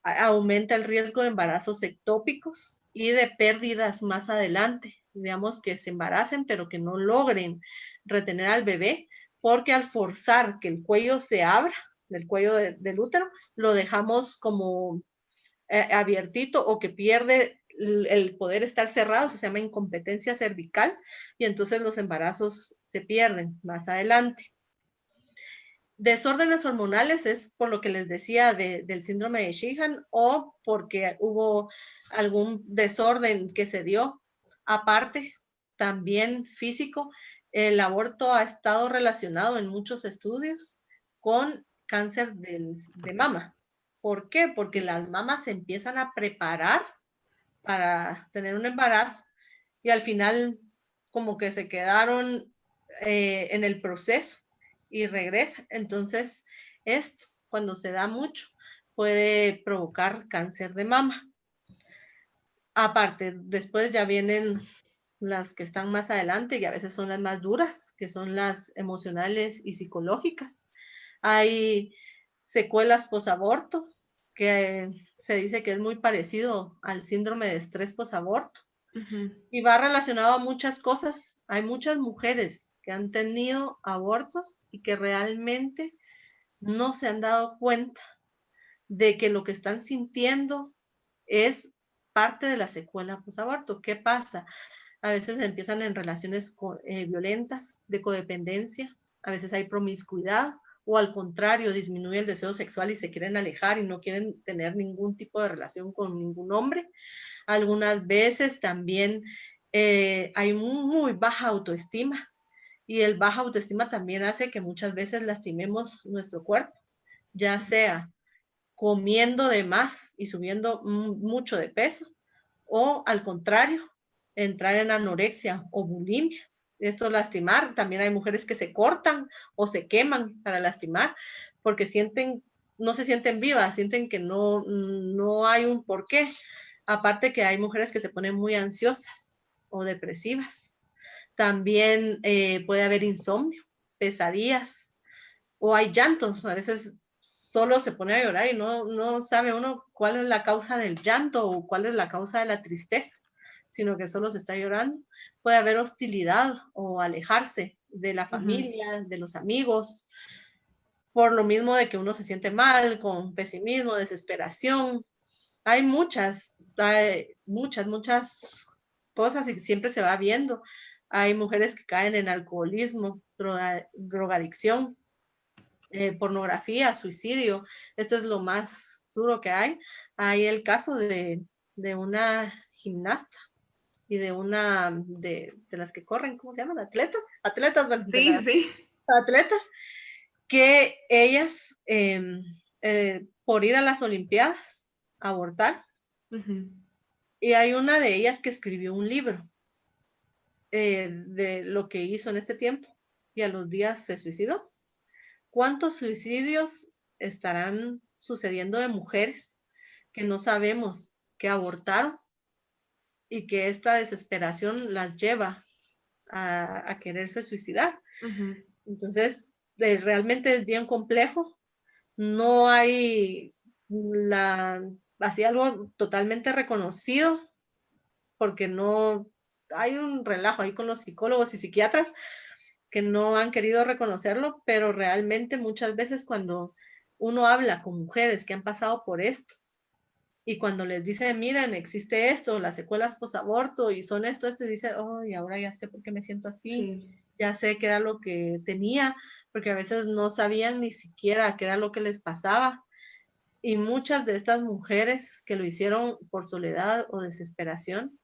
aumenta el riesgo de embarazos ectópicos y de pérdidas más adelante. Digamos que se embaracen, pero que no logren retener al bebé, porque al forzar que el cuello se abra, del cuello del útero, lo dejamos como abiertito o que pierde el poder estar cerrado, se llama incompetencia cervical, y entonces los embarazos se pierden más adelante. Desórdenes hormonales es por lo que les decía del síndrome de Sheehan o porque hubo algún desorden que se dio. Aparte, también físico, el aborto ha estado relacionado en muchos estudios con cáncer de mama. ¿Por qué? Porque Sí. las mamas se empiezan a preparar para tener un embarazo y al final como que se quedaron en el proceso y regresa. Entonces, esto, cuando se da mucho, puede provocar cáncer de mama. Aparte, después ya vienen las que están más adelante y a veces son las más duras, que son las emocionales y psicológicas. Hay secuelas posaborto, que se dice que es muy parecido al síndrome de estrés posaborto Ujú. y va relacionado a muchas cosas. Hay muchas mujeres que han tenido abortos y que realmente no se han dado cuenta de que lo que están sintiendo es parte de la secuela post-aborto. ¿Qué pasa? A veces empiezan en relaciones violentas, de codependencia, a veces hay promiscuidad o al contrario, disminuye el deseo sexual y se quieren alejar y no quieren tener ningún tipo de relación con ningún hombre. Algunas veces también hay muy baja autoestima y el baja autoestima también hace que muchas veces lastimemos nuestro cuerpo, ya sea comiendo de más y subiendo mucho de peso o al contrario, entrar en anorexia o bulimia. Esto lastimar, también hay mujeres que se cortan o se queman para lastimar porque no se sienten vivas, sienten que no hay un porqué. Aparte que hay mujeres que se ponen muy ansiosas o depresivas. También puede haber insomnio, pesadillas, o hay llantos, a veces solo se pone a llorar y no sabe uno cuál es la causa del llanto o cuál es la causa de la tristeza, sino que solo se está llorando. Puede haber hostilidad o alejarse de la Ujú. familia, de los amigos, por lo mismo de que uno se siente mal, con pesimismo, desesperación. Hay muchas cosas y siempre se va viendo. Hay mujeres que caen en alcoholismo, drogadicción, pornografía, suicidio. Esto es lo más duro que hay. Hay el caso de una gimnasta y de las que corren, ¿cómo se llaman? Atletas, bueno, de Sí, las sí. atletas, que ellas, por ir a las Olimpiadas, abortar, Ujú. y hay una de ellas que escribió un libro de lo que hizo en este tiempo, y a los días se suicidó. ¿Cuántos suicidios estarán sucediendo de mujeres que no sabemos que abortaron y que esta desesperación las lleva a quererse suicidar? Ujú. Entonces, realmente es bien complejo. No hay así algo totalmente reconocido porque no hay un relajo ahí con los psicólogos y psiquiatras que no han querido reconocerlo, pero realmente muchas veces cuando uno habla con mujeres que han pasado por esto y cuando les dicen, miren, existe esto, las secuelas posaborto y son esto, y dicen, oh, y ahora ya sé por qué me siento así, Sí. ya sé qué era lo que tenía, porque a veces no sabían ni siquiera qué era lo que les pasaba. Y muchas de estas mujeres que lo hicieron por soledad o desesperación,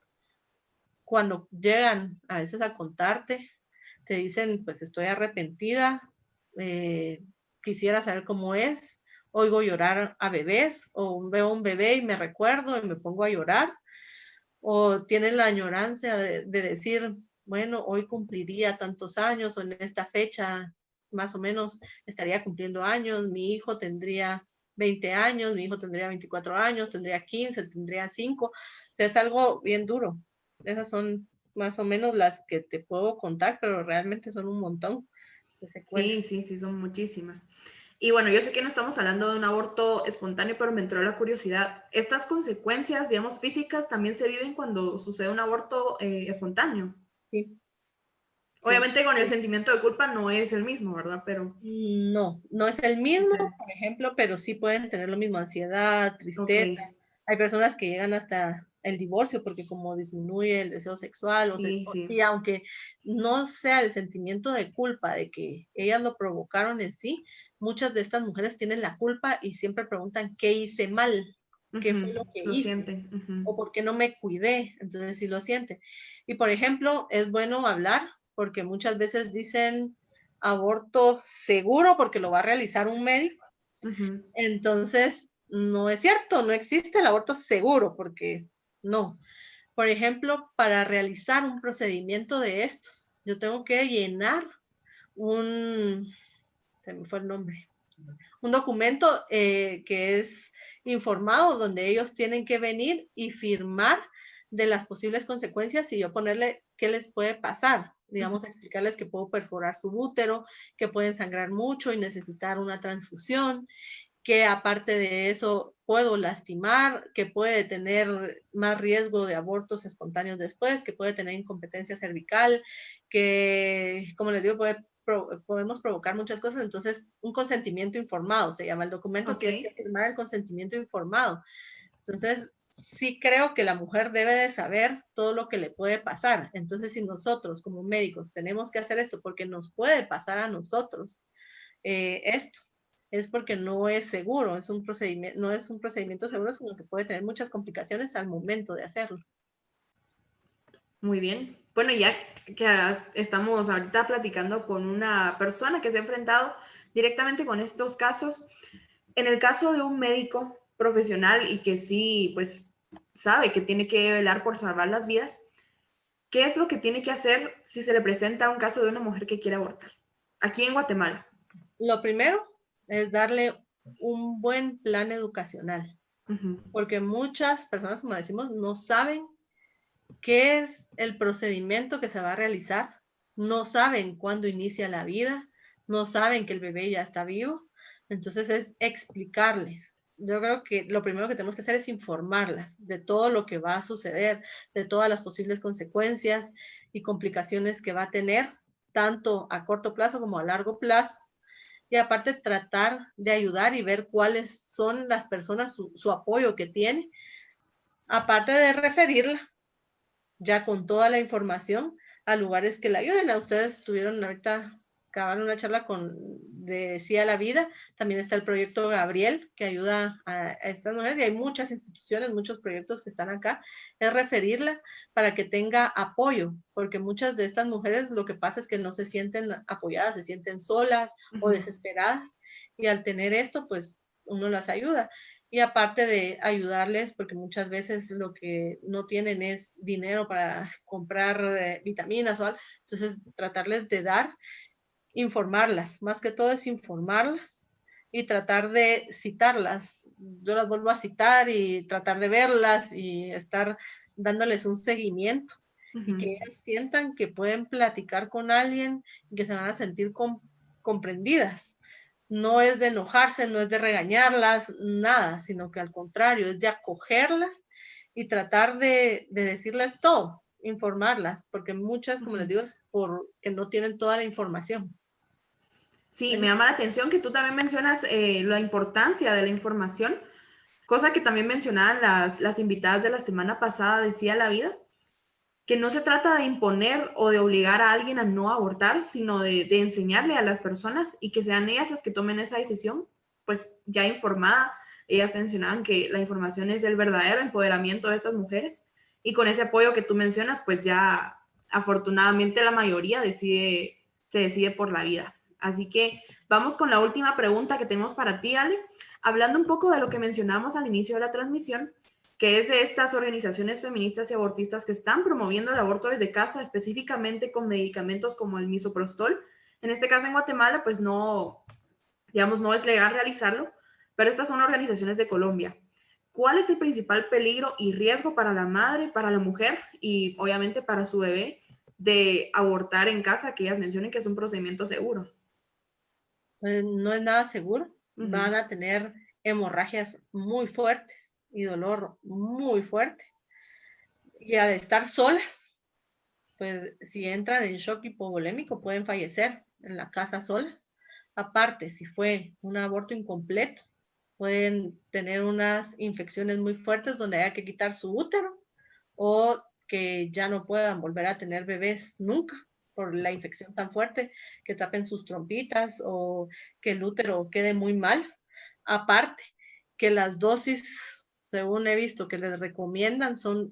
cuando llegan a veces a contarte, te dicen, pues estoy arrepentida, eh, quisiera saber cómo es, oigo llorar a bebés, o veo un bebé y me recuerdo y me pongo a llorar, o tienen la añoranza de decir, bueno, hoy cumpliría tantos años, o en esta fecha más o menos estaría cumpliendo años, mi hijo tendría 20 años, mi hijo tendría 24 años, tendría 15, tendría 5, o sea, es algo bien duro. Esas son más o menos las que te puedo contar, pero realmente son un montón de secuelas. Sí, sí, sí, son muchísimas. Y bueno, yo sé que no estamos hablando de un aborto espontáneo, pero me entró la curiosidad. ¿Estas consecuencias, digamos, físicas también se viven cuando sucede un aborto espontáneo? Sí, sí. Obviamente con el sentimiento de culpa no es el mismo, ¿verdad? Pero, No, no es el mismo, ok, por ejemplo, pero sí pueden tener lo mismo, ansiedad, ok, tristeza. Hay personas que llegan hasta el divorcio porque como disminuye el deseo sexual, sí, y sí. aunque no sea el sentimiento de culpa de que ellas lo provocaron en sí, muchas de estas mujeres tienen la culpa y siempre preguntan qué hice mal, qué fue Ujú. lo que Lo hice sienten. Ujú. o por qué no me cuidé, entonces sí lo sienten. Y por ejemplo, es bueno hablar porque muchas veces dicen aborto seguro porque lo va a realizar un médico, Ujú. entonces no es cierto, no existe el aborto seguro porque no. Por ejemplo, para realizar un procedimiento de estos, yo tengo que llenar un, se me fue el nombre, un documento que es informado donde ellos tienen que venir y firmar de las posibles consecuencias y yo ponerle qué les puede pasar, Ujú. digamos, explicarles que puedo perforar su útero, que pueden sangrar mucho y necesitar una transfusión, que aparte de eso puedo lastimar, que puede tener más riesgo de abortos espontáneos después, que puede tener incompetencia cervical, que, como les digo, podemos provocar muchas cosas. Entonces, un consentimiento informado se llama el documento, Ok. tiene que firmar el consentimiento informado. Entonces, sí creo que la mujer debe de saber todo lo que le puede pasar. Entonces, si nosotros como médicos tenemos que hacer esto porque nos puede pasar a nosotros, esto es porque no es seguro, no es un procedimiento seguro, sino que puede tener muchas complicaciones al momento de hacerlo. Muy bien. Bueno, ya que estamos ahorita platicando con una persona que se ha enfrentado directamente con estos casos, en el caso de un médico profesional y que sí, pues sabe que tiene que velar por salvar las vidas, ¿qué es lo que tiene que hacer si se le presenta un caso de una mujer que quiere abortar? Aquí en Guatemala. Lo primero es darle un buen plan educacional, Ujú. porque muchas personas, como decimos, no saben qué es el procedimiento que se va a realizar, no saben cuándo inicia la vida, no saben que el bebé ya está vivo. Entonces es explicarles. Yo creo que lo primero que tenemos que hacer es informarlas de todo lo que va a suceder, de todas las posibles consecuencias y complicaciones que va a tener, tanto a corto plazo como a largo plazo. Y aparte tratar de ayudar y ver cuáles son las personas, su apoyo que tiene, aparte de referirla ya con toda la información a lugares que la ayuden. A ustedes estuvieron ahorita, acabaron una charla de Sí a la Vida, también está el proyecto Gabriel, que ayuda a estas mujeres, y hay muchas instituciones, muchos proyectos que están acá, es referirla para que tenga apoyo, porque muchas de estas mujeres lo que pasa es que no se sienten apoyadas, se sienten solas o desesperadas, y al tener esto, pues uno las ayuda. Y aparte de ayudarles, porque muchas veces lo que no tienen es dinero para comprar vitaminas o algo, entonces tratarles de dar, informarlas, más que todo es informarlas y tratar de citarlas. Yo las vuelvo a citar y tratar de verlas y estar dándoles un seguimiento y que ellas sientan que pueden platicar con alguien y que se van a sentir comprendidas. No es de enojarse, no es de regañarlas, nada, sino que al contrario, es de acogerlas y tratar de decirles todo, informarlas, porque muchas, como les digo, es porque no tienen toda la información. Sí, me llama la atención que tú también mencionas la importancia de la información, cosa que también mencionaban las invitadas de la semana pasada de Sí a la Vida, que no se trata de imponer o de obligar a alguien a no abortar, sino de enseñarle a las personas y que sean ellas las que tomen esa decisión, pues ya informada. Ellas mencionaban que la información es el verdadero empoderamiento de estas mujeres y con ese apoyo que tú mencionas, pues ya afortunadamente la mayoría se decide por la vida. Así que vamos con la última pregunta que tenemos para ti, Ale. Hablando un poco de lo que mencionamos al inicio de la transmisión, que es de estas organizaciones feministas y abortistas que están promoviendo el aborto desde casa, específicamente con medicamentos como el misoprostol. En este caso en Guatemala, pues no, digamos, no es legal realizarlo, pero estas son organizaciones de Colombia. ¿Cuál es el principal peligro y riesgo para la madre, para la mujer y obviamente para su bebé de abortar en casa, que ellas mencionen que es un procedimiento seguro? Pues no es nada seguro, van a tener hemorragias muy fuertes y dolor muy fuerte. Y al estar solas, pues si entran en shock hipovolémico pueden fallecer en la casa solas. Aparte, si fue un aborto incompleto, pueden tener unas infecciones muy fuertes donde haya que quitar su útero o que ya no puedan volver a tener bebés nunca por la infección tan fuerte, que tapen sus trompitas o que el útero quede muy mal. Aparte, que las dosis, según he visto, que les recomiendan son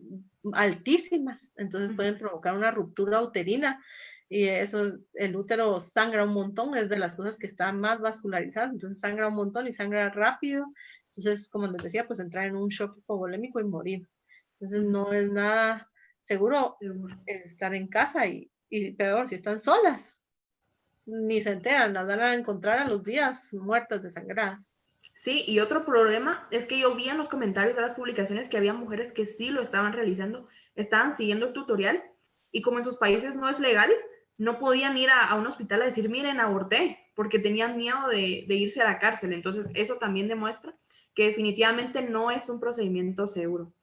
altísimas, entonces pueden provocar una ruptura uterina y eso, el útero sangra un montón, es de las cosas que están más vascularizadas, entonces sangra un montón y sangra rápido, entonces como les decía, pues entrar en un shock hipovolémico y morir. Entonces no es nada seguro estar en casa y peor si están solas, ni se enteran, las van a encontrar a los días muertas, desangradas. Sí, y otro problema es que yo vi en los comentarios de las publicaciones que había mujeres que sí lo estaban realizando, estaban siguiendo el tutorial y como en sus países no es legal, no podían ir a un hospital a decir, miren, aborté, porque tenían miedo de irse a la cárcel. Entonces, eso también demuestra que definitivamente no es un procedimiento seguro.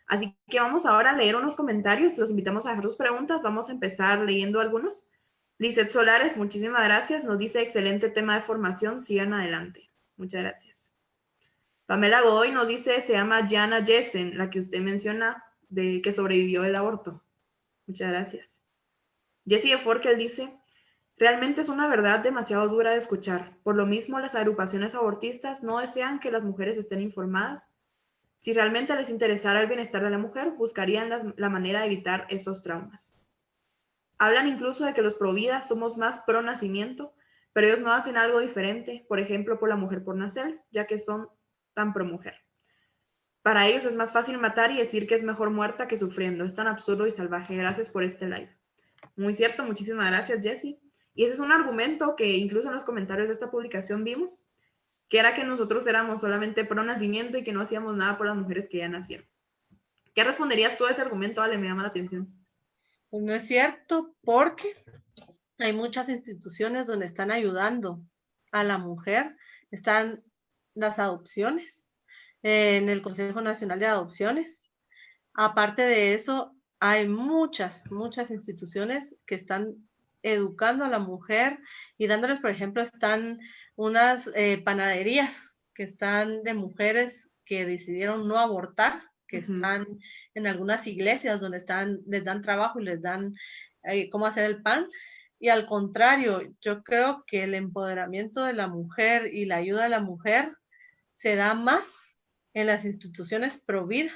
Así que vamos ahora a leer unos comentarios, los invitamos a dejar sus preguntas, vamos a empezar leyendo algunos. Lizeth Solares, muchísimas gracias, nos dice excelente tema de formación, sigan adelante. Muchas gracias. Pamela Godoy nos dice, se llama Jana Jessen, la que usted menciona, de que sobrevivió el aborto. Muchas gracias. Jessie de Forkel dice, realmente es una verdad demasiado dura de escuchar. Por lo mismo, las agrupaciones abortistas no desean que las mujeres estén informadas. Si realmente les interesara el bienestar de la mujer, buscarían la manera de evitar estos traumas. Hablan incluso de que los providas somos más pro nacimiento, pero ellos no hacen algo diferente, por ejemplo, por la mujer por nacer, ya que son tan pro mujer. Para ellos es más fácil matar y decir que es mejor muerta que sufriendo. Es tan absurdo y salvaje. Gracias por este live. Muy cierto, muchísimas gracias, Jessie. Y ese es un argumento que incluso en los comentarios de esta publicación vimos, que era que nosotros éramos solamente pro nacimiento y que no hacíamos nada por las mujeres que ya nacieron. ¿Qué responderías tú a ese argumento, Ale? Me llama la atención. Pues no es cierto, porque Hay muchas instituciones donde están ayudando a la mujer. Están las adopciones en el Consejo Nacional de Adopciones. Aparte de eso, hay muchas instituciones que están educando a la mujer y dándoles, por ejemplo, están unas panaderías que están de mujeres que decidieron no abortar, que están en algunas iglesias donde les dan trabajo y les dan cómo hacer el pan. Y al contrario, yo creo que el empoderamiento de la mujer y la ayuda de la mujer se da más en las instituciones pro vida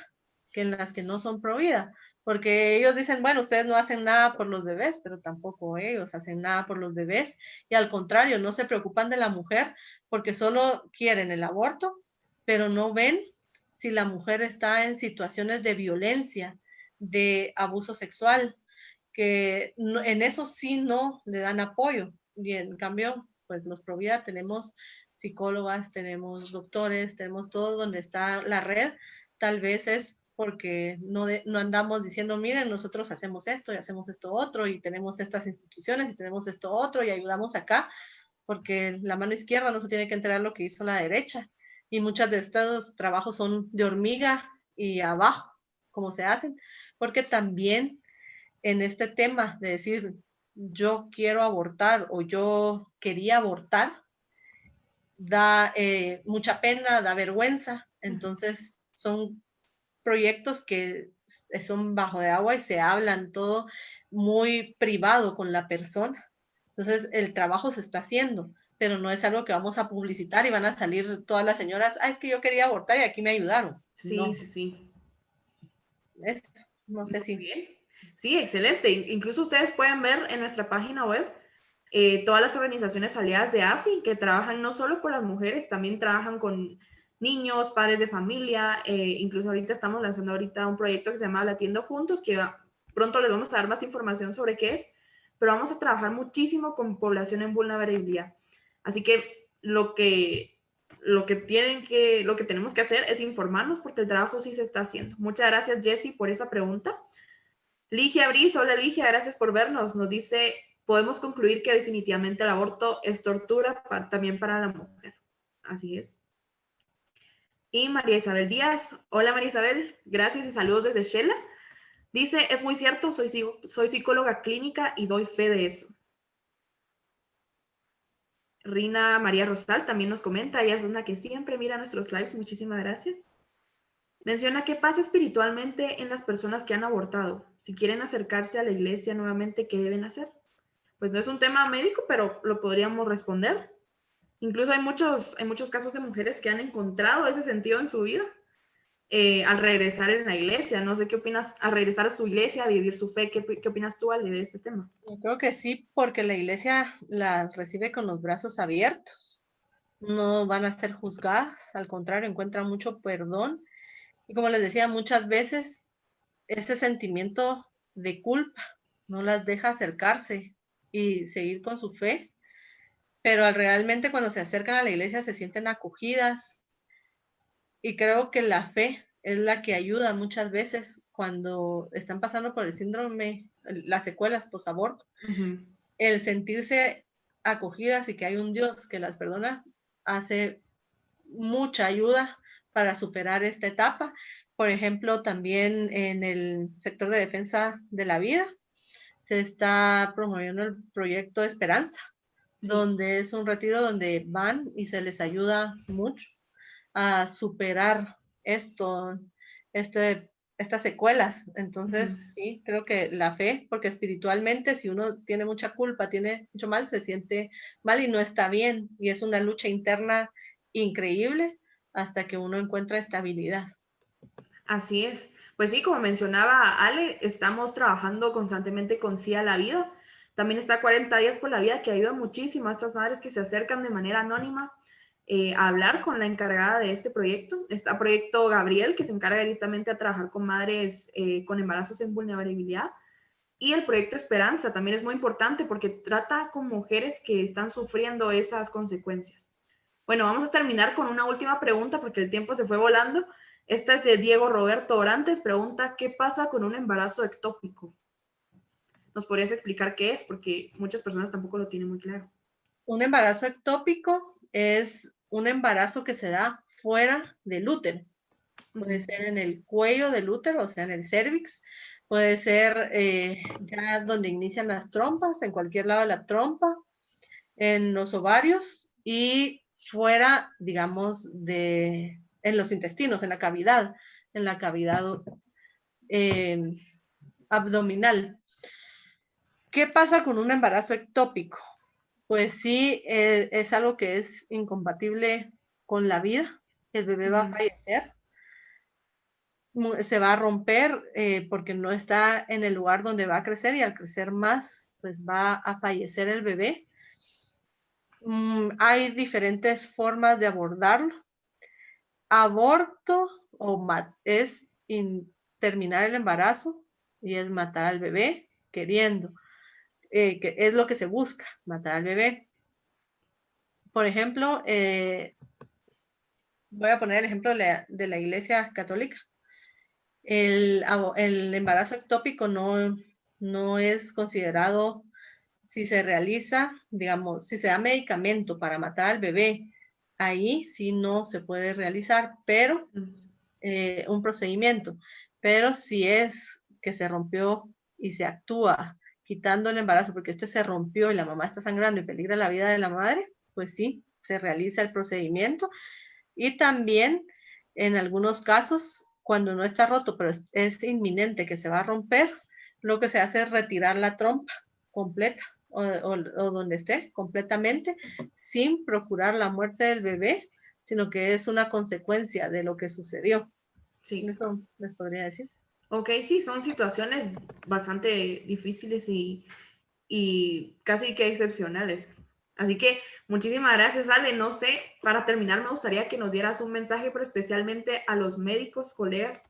que en las que no son pro vida, porque ellos dicen, bueno, ustedes no hacen nada por los bebés, pero tampoco ellos hacen nada por los bebés, y al contrario, no se preocupan de la mujer porque solo quieren el aborto, pero no ven si la mujer está en situaciones de violencia, de abuso sexual, que no, en eso sí no le dan apoyo, y en cambio, pues los pro vida tenemos psicólogas, tenemos doctores, tenemos todo donde está la red, tal vez es porque no andamos diciendo, miren, nosotros hacemos esto y hacemos esto otro y tenemos estas instituciones y tenemos esto otro y ayudamos acá, porque la mano izquierda no se tiene que enterar lo que hizo la derecha. Y muchos de estos trabajos son de hormiga y abajo, como se hacen, porque también en este tema de decir, yo quiero abortar o yo quería abortar, da mucha pena, da vergüenza. Entonces son proyectos que son bajo de agua y se hablan todo muy privado con la persona. Entonces el trabajo se está haciendo, pero no es algo que vamos a publicitar y van a salir todas las señoras, es que yo quería abortar y aquí me ayudaron. Sí, No, sí, sí. esto, no sé Muy si. bien. Sí, excelente. Incluso ustedes pueden ver en nuestra página web todas las organizaciones aliadas de AFI que trabajan no solo con las mujeres, también trabajan con niños, padres de familia. Incluso ahorita estamos lanzando ahorita un proyecto que se llama Latiendo Juntos, que pronto les vamos a dar más información sobre qué es, pero vamos a trabajar muchísimo con población en vulnerabilidad. Así que lo que tenemos que hacer es informarnos porque el trabajo sí se está haciendo. Muchas gracias, Jessie, por esa pregunta. Ligia Briz, hola Ligia, gracias por vernos. Nos dice, podemos concluir que definitivamente el aborto es tortura también para la mujer. Así es. Y María Isabel Díaz, hola María Isabel, gracias y saludos desde Shela. Dice, es muy cierto, soy psicóloga clínica y doy fe de eso. Rina María Rosal también nos comenta, ella es una que siempre mira nuestros lives, muchísimas gracias. Menciona qué pasa espiritualmente en las personas que han abortado. Si quieren acercarse a la iglesia nuevamente, ¿qué deben hacer? Pues no es un tema médico, pero lo podríamos responder. Incluso hay muchos casos de mujeres que han encontrado ese sentido en su vida al regresar en la iglesia. No sé qué opinas, al regresar a su iglesia, a vivir su fe. ¿Qué opinas tú, Ale, de este tema? Yo creo que sí, porque la iglesia las recibe con los brazos abiertos. No van a ser juzgadas, al contrario, encuentran mucho perdón. Y como les decía, muchas veces ese sentimiento de culpa no las deja acercarse y seguir con su fe, pero realmente cuando se acercan a la iglesia se sienten acogidas y creo que la fe es la que ayuda muchas veces cuando están pasando por el síndrome, las secuelas post-aborto, el sentirse acogidas y que hay un Dios que las perdona hace mucha ayuda para superar esta etapa. Por ejemplo, también en el sector de defensa de la vida se está promoviendo el proyecto Esperanza, Sí. donde es un retiro donde van y se les ayuda mucho a superar esto, estas secuelas. Entonces, sí, creo que la fe, porque espiritualmente, si uno tiene mucha culpa, tiene mucho mal, se siente mal y no está bien. Y es una lucha interna increíble hasta que uno encuentra estabilidad. Así es. Pues sí, como mencionaba Ale, estamos trabajando constantemente con Sí a la Vida. También está 40 días por la vida, que ayuda muchísimo a estas madres que se acercan de manera anónima a hablar con la encargada de este proyecto. Está Proyecto Gabriel, que se encarga directamente a trabajar con madres con embarazos en vulnerabilidad. Y el Proyecto Esperanza también es muy importante porque trata con mujeres que están sufriendo esas consecuencias. Bueno, vamos a terminar con una última pregunta porque el tiempo se fue volando. Esta es de Diego Roberto Orantes. Pregunta, ¿qué pasa con un embarazo ectópico? ¿Nos podrías explicar qué es? Porque muchas personas tampoco lo tienen muy claro. Un embarazo ectópico es un embarazo que se da fuera del útero. Puede ser en el cuello del útero, o sea, en el cervix. Puede ser ya donde inician las trompas, en cualquier lado de la trompa, en los ovarios y fuera, digamos, en los intestinos, en la cavidad eh, abdominal. ¿Qué pasa con un embarazo ectópico? Pues sí, es algo que es incompatible con la vida. El bebé va a fallecer, se va a romper porque no está en el lugar donde va a crecer y al crecer más, pues va a fallecer el bebé. Hay diferentes formas de abordarlo. Aborto es terminar el embarazo y es matar al bebé queriendo, que es lo que se busca, matar al bebé. Por ejemplo, voy a poner el ejemplo de la Iglesia Católica. El embarazo ectópico no es considerado, si se realiza, digamos, si se da medicamento para matar al bebé, ahí sí no se puede realizar, pero un procedimiento. Pero si es que se rompió y se actúa quitando el embarazo porque este se rompió y la mamá está sangrando y peligra la vida de la madre, pues sí, se realiza el procedimiento. Y también en algunos casos, cuando no está roto, pero es inminente que se va a romper, lo que se hace es retirar la trompa completa o donde esté completamente sin procurar la muerte del bebé, sino que es una consecuencia de lo que sucedió. Sí. Eso les podría decir. Ok, sí, son situaciones bastante difíciles y casi que excepcionales. Así que muchísimas gracias, Ale. No sé, para terminar, me gustaría que nos dieras un mensaje, pero especialmente a los médicos, colegas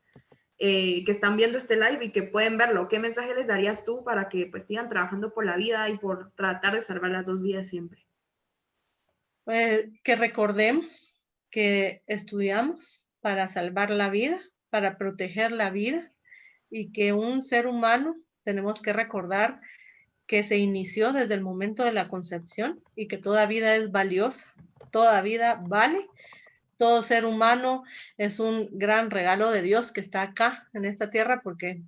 que están viendo este live y que pueden verlo. ¿Qué mensaje les darías tú para que pues sigan trabajando por la vida y por tratar de salvar las dos vidas siempre? Pues que recordemos que estudiamos para salvar la vida, para proteger la vida y que un ser humano tenemos que recordar que se inició desde el momento de la concepción y que toda vida es valiosa, toda vida vale, todo ser humano es un gran regalo de Dios que está acá en esta tierra porque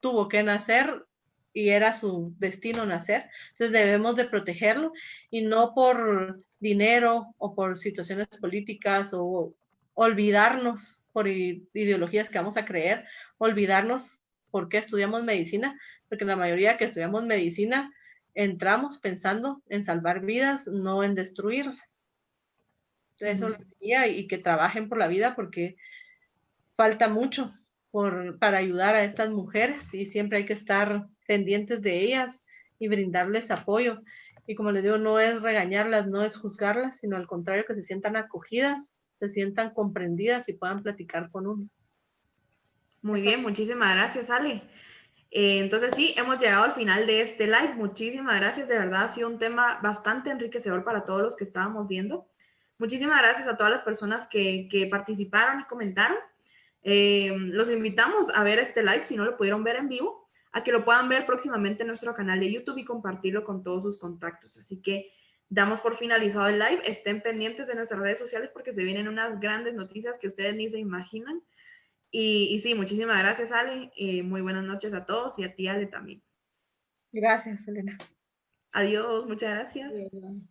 tuvo que nacer y era su destino nacer. Entonces debemos de protegerlo y no por dinero o por situaciones políticas o olvidarnos por ideologías que vamos a creer, olvidarnos por qué estudiamos medicina, porque la mayoría que estudiamos medicina entramos pensando en salvar vidas, no en destruirlas. Eso lo diría y que trabajen por la vida porque falta mucho para ayudar a estas mujeres y siempre hay que estar pendientes de ellas y brindarles apoyo. Y como les digo, no es regañarlas, no es juzgarlas, sino al contrario, que se sientan acogidas, se sientan comprendidas y puedan platicar con uno. Muy Eso. bien, muchísimas gracias, Ale. Entonces sí, hemos llegado al final de este live. Muchísimas gracias, de verdad ha sido un tema bastante enriquecedor para todos los que estábamos viendo. Muchísimas gracias a todas las personas que participaron y comentaron. Los invitamos a ver este live si no lo pudieron ver en vivo, a que lo puedan ver próximamente en nuestro canal de YouTube y compartirlo con todos sus contactos. Así que damos por finalizado el live. Estén pendientes de nuestras redes sociales porque se vienen unas grandes noticias que ustedes ni se imaginan. Y sí, muchísimas gracias, Ale. Muy buenas noches a todos y a ti, Ale, también. Gracias, Elena. Adiós, muchas gracias. Bien.